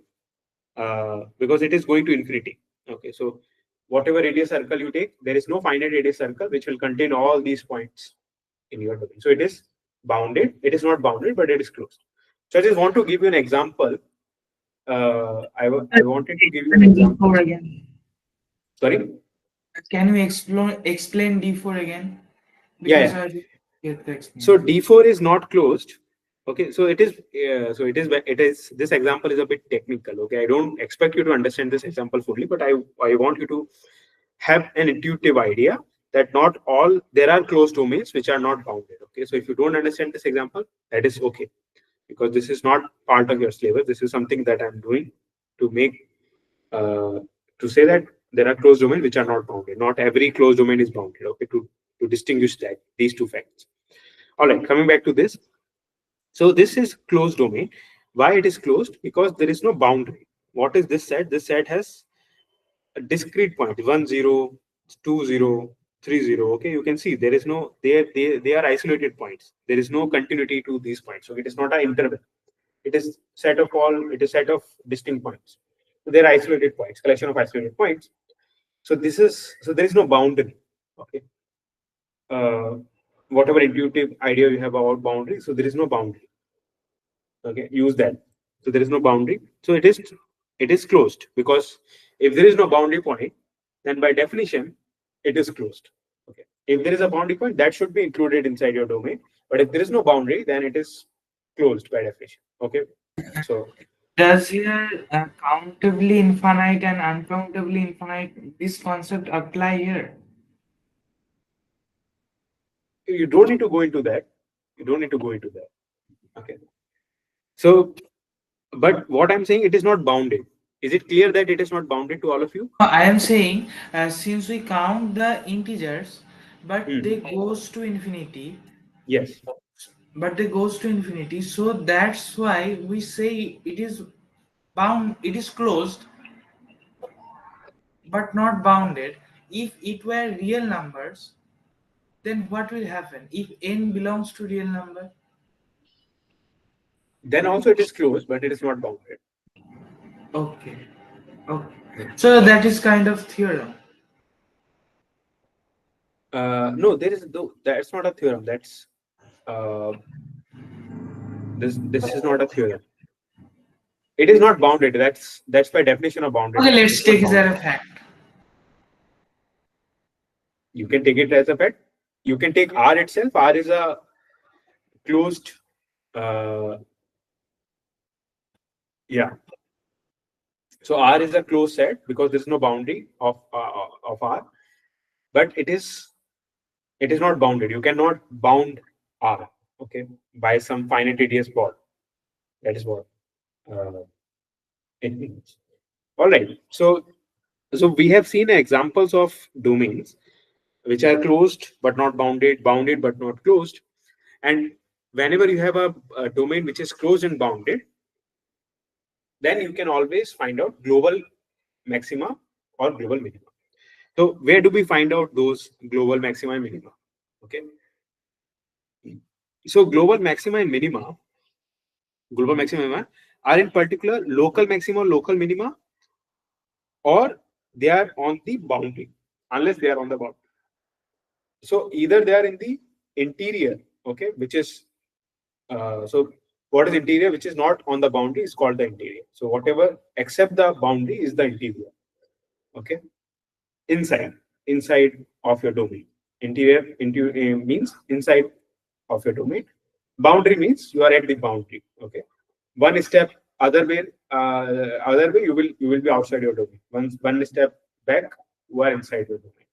because it is going to infinity. Okay. So whatever radius circle you take, there is no finite radius circle which will contain all these points in your domain. So it is bounded. It is not bounded, but it is closed. So I just want to give you an example. I wanted to give you an example. D4 again. Sorry. Can you explain D4 again? Yeah, Because yeah. I didn't get the So explanation. D4 is not closed. Okay, so it is. It is. This example is a bit technical. Okay, I don't expect you to understand this example fully, but I want you to have an intuitive idea that not all there are closed domains which are not bounded. Okay, so if you don't understand this example, that is okay, because this is not part of your syllabus. This is something that I'm doing to make to say that there are closed domains which are not bounded. Not every closed domain is bounded. Okay, to distinguish that these two facts. All right, coming back to this. So this is closed domain. Why it is closed? Because there is no boundary. What is this set? This set has a discrete point 1 0, 2 0, 3 0. Okay, you can see there is no they are isolated points. There is no continuity to these points. So it is not an interval. It is set of all. It is set of distinct points. So they are isolated points, collection of isolated points. So this is so there is no boundary. Okay. Whatever intuitive idea you have about boundary, so there is no boundary. Okay, use that. So there is no boundary. So it is closed because if there is no boundary point, then by definition it is closed. Okay. If there is a boundary point, that should be included inside your domain. But if there is no boundary, then it is closed by definition. Okay, so Does here countably infinite and uncountably infinite this concept apply here? you don't need to go into that. You don't need to go into that. Okay. So, but what I'm saying, it is not bounded. Is it clear that it is not bounded to all of you? I am saying since we count the integers, but Hmm. they goes to infinity, Yes. so that's why we say it is bound, it is closed but not bounded. If it were real numbers, then what will happen if n belongs to real number? Then also it is closed, but it is not bounded. Okay, okay, so that is kind of theorem. No, there is no. That's not a theorem. That's uh, this is not a theorem. It is not bounded. That's by definition of bounded. Okay, let's It's not take it as bounded. a fact. You can take it as a pet. You can take R itself. R is a closed. Uh, yeah. So R is a closed set because there is no boundary of R, but it is not bounded. You cannot bound R. Okay, by some finite radius ball. That is what uh, it means. All right. So we have seen examples of domains which are closed but not bounded, bounded but not closed. And whenever you have a domain which is closed and bounded, then you can always find out global maxima or global minima. So where do we find out those global maxima and minima? Okay. So global maxima and minima are in particular local maxima or local minima, or they are on the boundary, unless they are on the boundary. So either they are in the interior, okay, which is so what is interior, which is not on the boundary, is called the interior. So whatever except the boundary is the interior. Okay, inside of your domain. Interior means inside of your domain. Boundary means you are at the boundary. Okay, one step other way you will be outside your domain. One step back, you are inside your domain.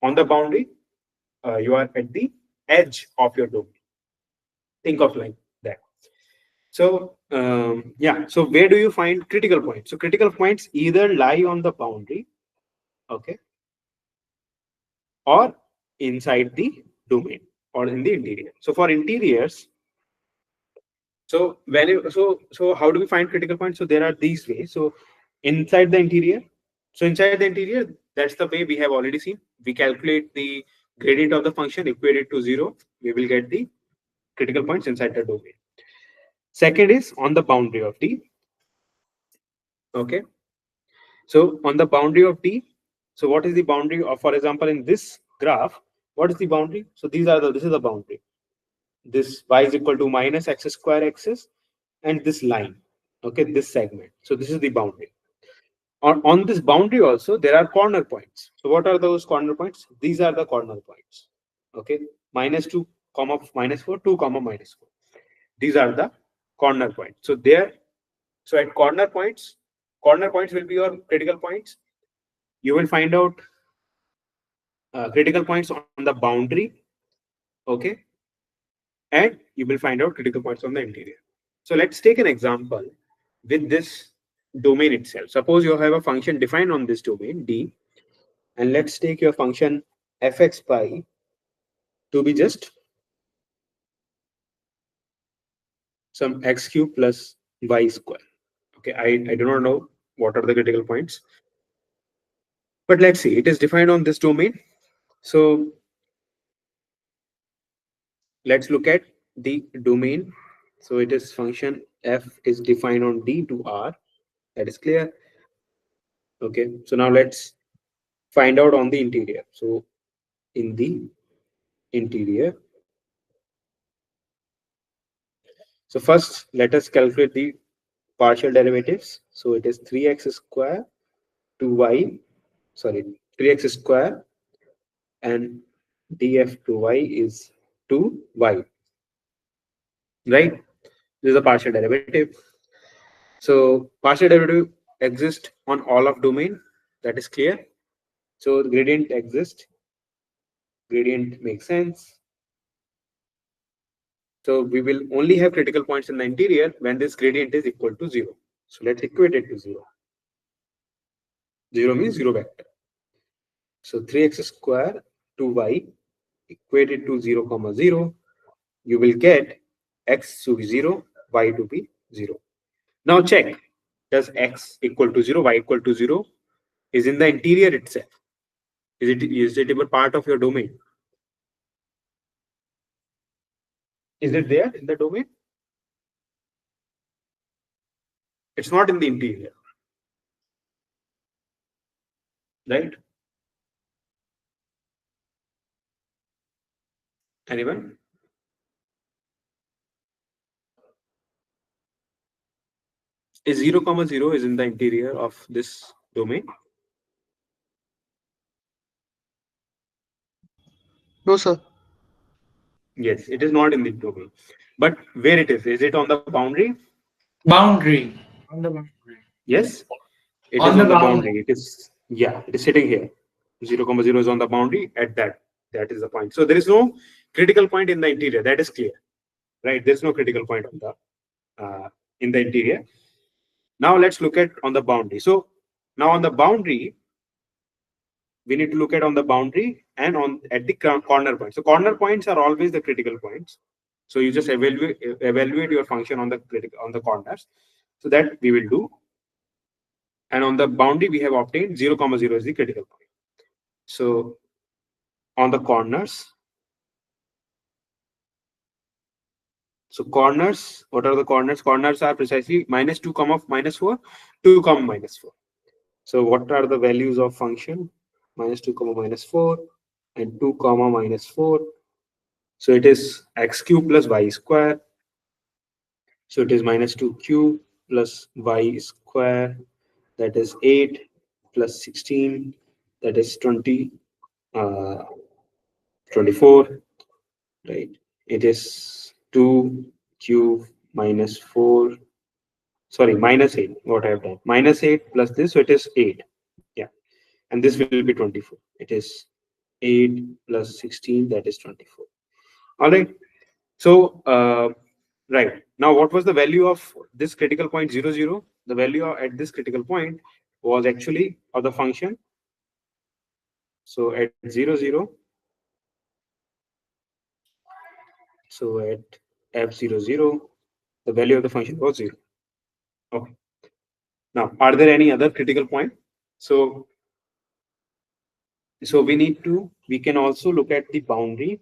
On the boundary, you are at the edge of your domain. Think of like that. So yeah, so where do you find critical points? So critical points either lie on the boundary, okay, or inside the domain or in the interior. So for interiors, so how do we find critical points? So there are these ways. So inside the interior, inside the interior, that's the way we have already seen. We calculate the gradient of the function, equate it to 0. We will get the critical points inside the domain. Second is on the boundary of D. Okay. So on the boundary of D, so what is the boundary of, for example, in this graph, what is the boundary? So this is the boundary. This y is equal to minus x square axis and this line. Okay, this segment. So this is the boundary. On this boundary also, there are corner points. So what are those corner points? These are the corner points. Okay, minus 2, comma minus 4, 2, comma minus 4. These are the corner points. So at corner points will be your critical points. You will find out critical points on the boundary, okay, and you will find out critical points on the interior. So let's take an example with this domain itself. Suppose you have a function defined on this domain D, and let's take your function fx pi to be just some x cube plus y square. Okay, I do not know what are the critical points, but let's see, it is defined on this domain. So let's look at the domain. So it is function f is defined on D to R. That is clear. Okay, so now let's find out on the interior. So in the interior, so first let us calculate the partial derivatives. So it is 3x square to y, sorry, 3x square, and df to y is 2y, right? This is a partial derivative. So partial derivative exists on all of domain. That is clear. So the gradient exists. Gradient makes sense. So we will only have critical points in the interior when this gradient is equal to 0. So let's equate it to 0. 0 means 0 vector. So 3x square 2y equated to 0 comma 0. You will get x to be 0, y to be 0. Now check, does x equal to 0, y equal to 0 is in the interior itself? Is it even part of your domain? Is it there in the domain? It's not in the interior, right? Anyone? Is 0 comma 0 is in the interior of this domain? No, sir. Yes, it is not in the domain. But where it is it on the boundary? Boundary. On the boundary. Yes, it On is the on the boundary. boundary. It is, yeah, it is sitting here. 0 comma 0 is on the boundary at that. That is the point. So there is no critical point in the interior. That is clear, right? There's no critical point on the in the interior. Now let's look at on the boundary. So now on the boundary, we need to look at on the boundary and on at the corner point. So corner points are always the critical points. So you just evaluate your function on the critical on the corners. So that we will do. And on the boundary, we have obtained 0 comma 0 is the critical point. So on the corners, so corners, what are the corners? Corners are precisely -2 comma -4, 2 comma -4. So what are the values of function? -2 comma -4 and 2 comma -4. So it is x cube plus y square. So it is -2 cube plus y square. That is 8 plus 16. That is 20. 24, right? It is 2 cube minus 4, sorry, -8. What I have done, -8 plus this, so it is 8. Yeah, and this will be 24. It is 8 plus 16, that is 24. All right. So, right now, what was the value of this critical point 0, 0? The value at this critical point was actually of the function. So at 0, 0, so at f0, 0, the value of the function was 0. Okay. Now, are there any other critical point? So, we can also look at the boundary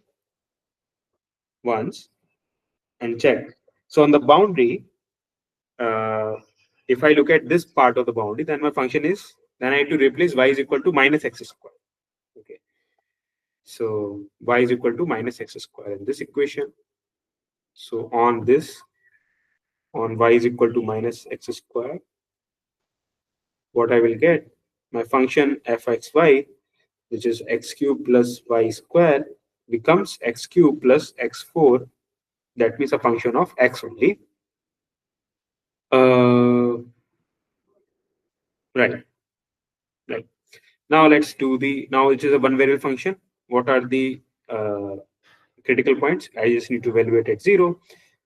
once and check. So on the boundary, if I look at this part of the boundary, then my function is, then I have to replace y is equal to -x square. Okay. So y is equal to -x square in this equation. So on this, on y is equal to -x square, what I will get, my function fxy, which is x cube plus y square, becomes x cube plus x4. That means a function of x only. Right. Right. Now let's do the, now which is a one variable function. What are the critical points? I just need to evaluate at 0.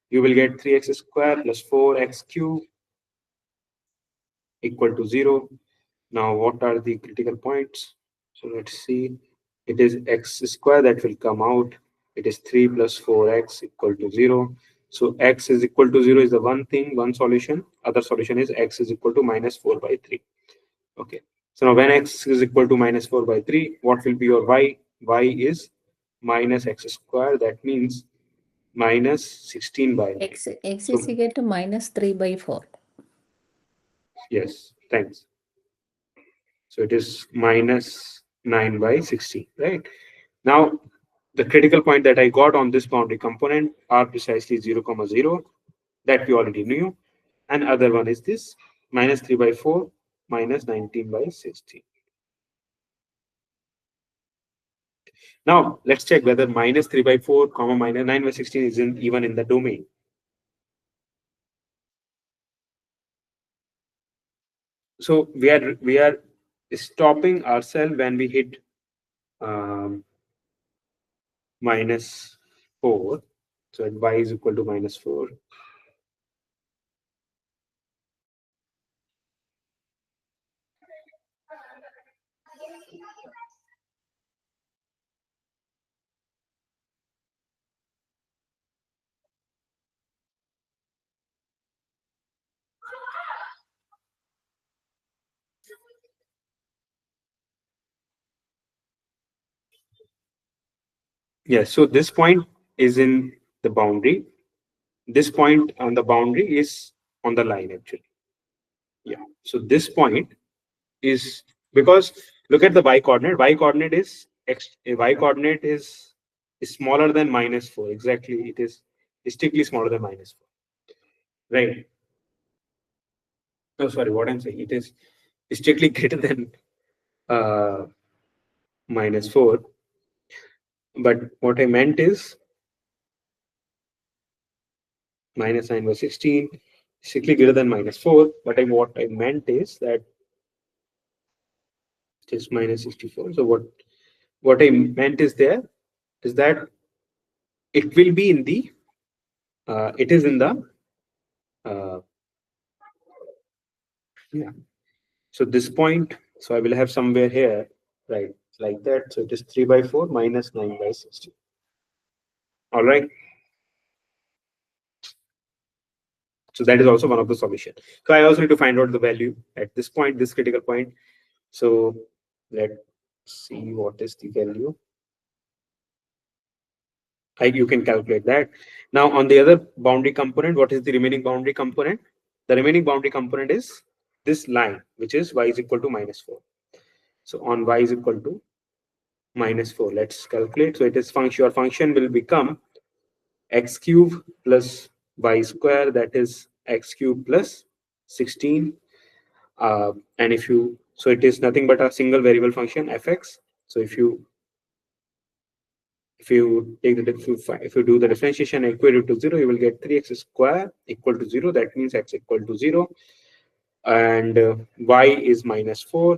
You will get 3x square plus 4x cube equal to 0. Now what are the critical points? So let's see. It is x square that will come out. It is 3 plus 4x equal to 0. So x is equal to 0 is the one thing, one solution. Other solution is x is equal to -4 by 3. Okay. So now when x is equal to -4 by 3, what will be your y? Y is -x square. That means -16 by 9. X So is equal to -3 by 4. yes, thanks. So it is -9 by 16, right? Now, the critical point that I got on this boundary component are precisely 0, comma 0, that we already knew. And other one is this -3 by 4, -19 by 16. Now, let's check whether -3 by 4, comma -9 by 16 is even in the domain. So we are stopping ourselves when we hit um, -4. So at y is equal to -4. Yes, so this point is in the boundary. This point on the boundary is on the line actually. Yeah. So this point is, because look at the y coordinate. Y coordinate is is smaller than -4. Exactly, it is strictly smaller than -4. Right. Oh, sorry. What I'm saying, it is strictly greater than uh, -4. But what I meant is -9/16 strictly greater than -4. But what I meant is that it is -64. So what I meant is there is that it will be in the it is in the uh, yeah. So this point, so I will have somewhere here, right, like that. So it is 3/4 minus 9/60. All right. So that is also one of the solution. So I also need to find out the value at this point, this critical point. So let's see what is the value. You can calculate that. Now on the other boundary component, what is the remaining boundary component? The remaining boundary component is this line, which is y is equal to -4. So on y is equal to -4, let's calculate. So it is function, your function will become x cube plus y square, that is x cube plus 16. And if you, so it is nothing but a single variable function fx. So if you take the if you do the differentiation and equate it to 0, you will get 3x square equal to 0. That means x equal to 0, and y is -4.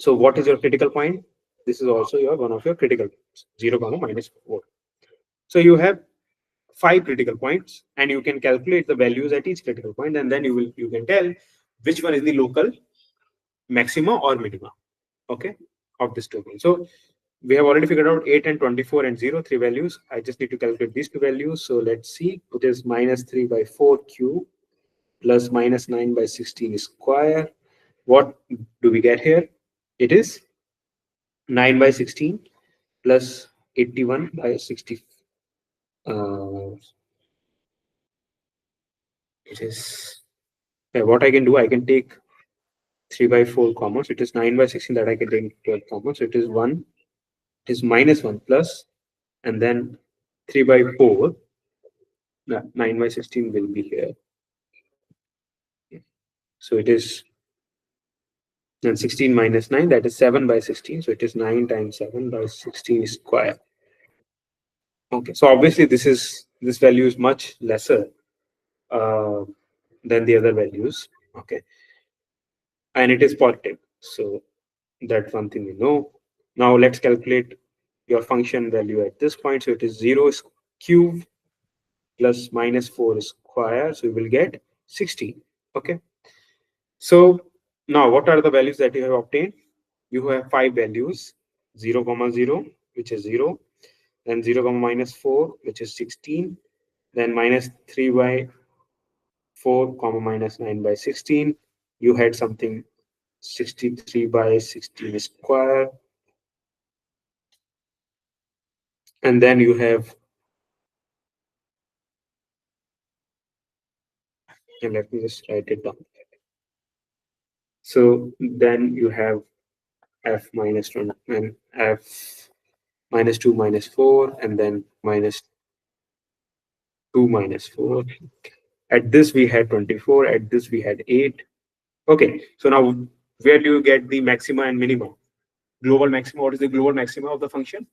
So what is your critical point? This is also your one of your critical points, 0, -4. So you have 5 critical points, and you can calculate the values at each critical point, and then you can tell which one is the local maxima or minima, okay, of this domain. So we have already figured out 8 and 24 and 0, 3 values. I just need to calculate these 2 values. So let's see. It is -3/4 cube plus -9/16 square. What do we get here? It is 9/16 plus 81/60. It is what I can do. I can take 3/4 common. So it is 9/16 that I can take 12 common. So it is 1. It is -1 plus, and then 3/4. 9/16 will be here. So it is then 16 minus 9, that is 7/16. So it is 9 times 7/16 square. Okay, so obviously this value is much lesser uh, than the other values. Okay, and it is positive. So that's one thing we know. Now let's calculate your function value at this point. So it is 0 cube plus -4 square. So you will get 16. Okay. So now what are the values that you have obtained? You have 5 values: 0, 0, which is 0, then 0, -4, which is 16, then -3/4, -9/16. You had something 63/16 square, and then you have, and let me just write it down. So then you have f -1 and f -2 -4, and then -2 -4. At this we had 24, at this we had 8. Okay, so now where do you get the maxima and minima? Global maxima, what is the global maxima of the function?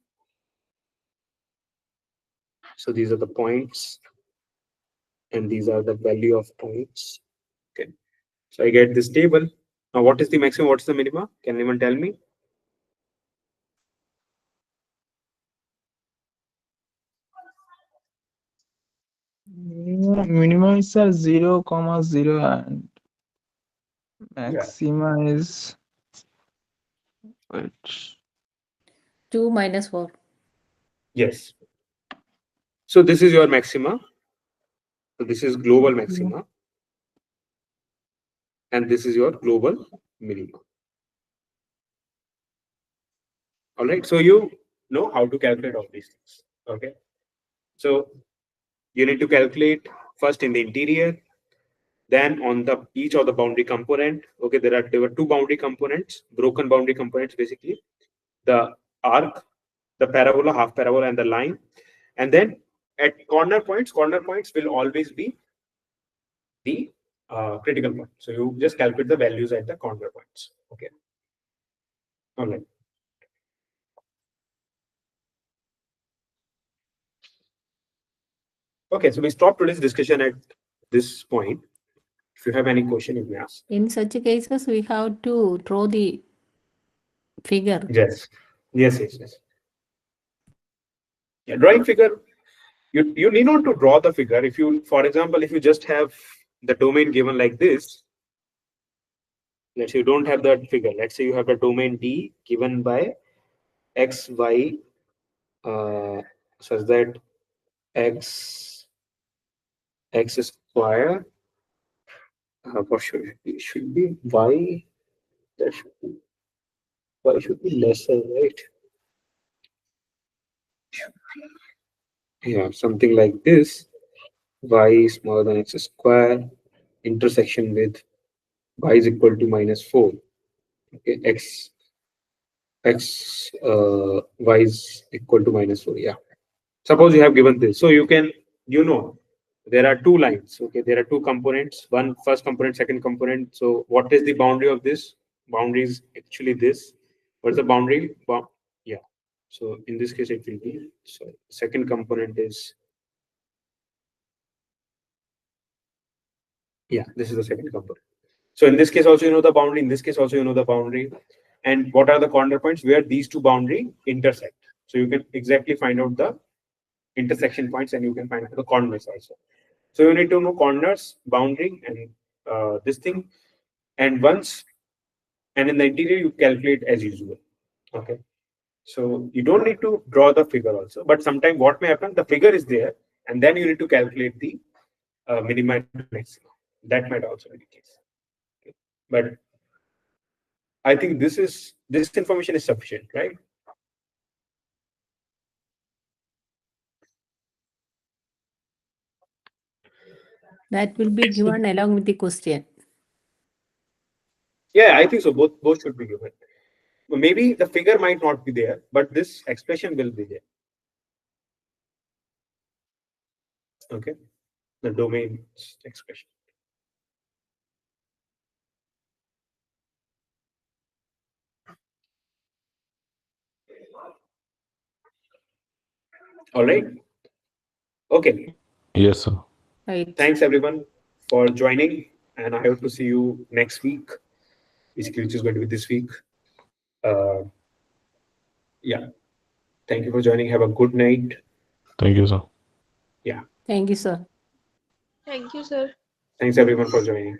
So these are the points, and these are the value of points. Okay, so I get this table. Now, what is the maximum? What is the minimum? Can anyone tell me? Minimum is 0, 0 and maxima is which 2 minus 4. Yes. So this is your maxima. So this is global maxima. And this is your global minima. All right. So you know how to calculate all these things. Okay. So you need to calculate first in the interior, then on the each of the boundary component. Okay, there were two boundary components, broken boundary components basically, the arc, the parabola, half parabola, and the line. And then at corner points will always be the critical point. So you just calculate the values at the corner points. Okay. All right. Okay, so we stop today's discussion at this point. If you have any question, you may ask. In such cases, we have to draw the figure. Yes. Yes. Yeah, drawing figure, you need not to draw the figure. If you, for example, if you just have the domain given like this, let's say you don't have that figure. Let's say you have the domain D given by x, y, such that x square, what should be y, that should be y should be lesser, right? Yeah, something like this. Y smaller than x square, intersection with y is equal to -4. Okay, y is equal to -4. Yeah. Suppose you have given this, so you can, there are two lines. Okay, there are two components. One first component, second component. So what is the boundary of this? Boundary is actually this. What's the boundary? Yeah. So in this case, it will be, so second component is, yeah, this is the second component. So in this case also you know the boundary, in this case also you know the boundary. And what are the corner points where these two boundary intersect? So you can exactly find out the intersection points and you can find out the corners also. So you need to know corners, boundary, and this thing. And in the interior you calculate as usual. Okay. So you don't need to draw the figure also, but sometimes what may happen, the figure is there, and then you need to calculate the minima and maxima. That might also be the case. Okay. But I think this information is sufficient, right? That will be given along with the question. Yeah, I think so. Both should be given. Maybe the figure might not be there, but this expression will be there. Okay, the domain expression. All right. Okay. Yes, sir. Right. Thanks everyone for joining, and I hope to see you next week. Basically, which is going to be this week. Yeah. Thank you for joining. Have a good night. Thank you, sir. Yeah. Thank you, sir. Thank you, sir. Thanks everyone for joining.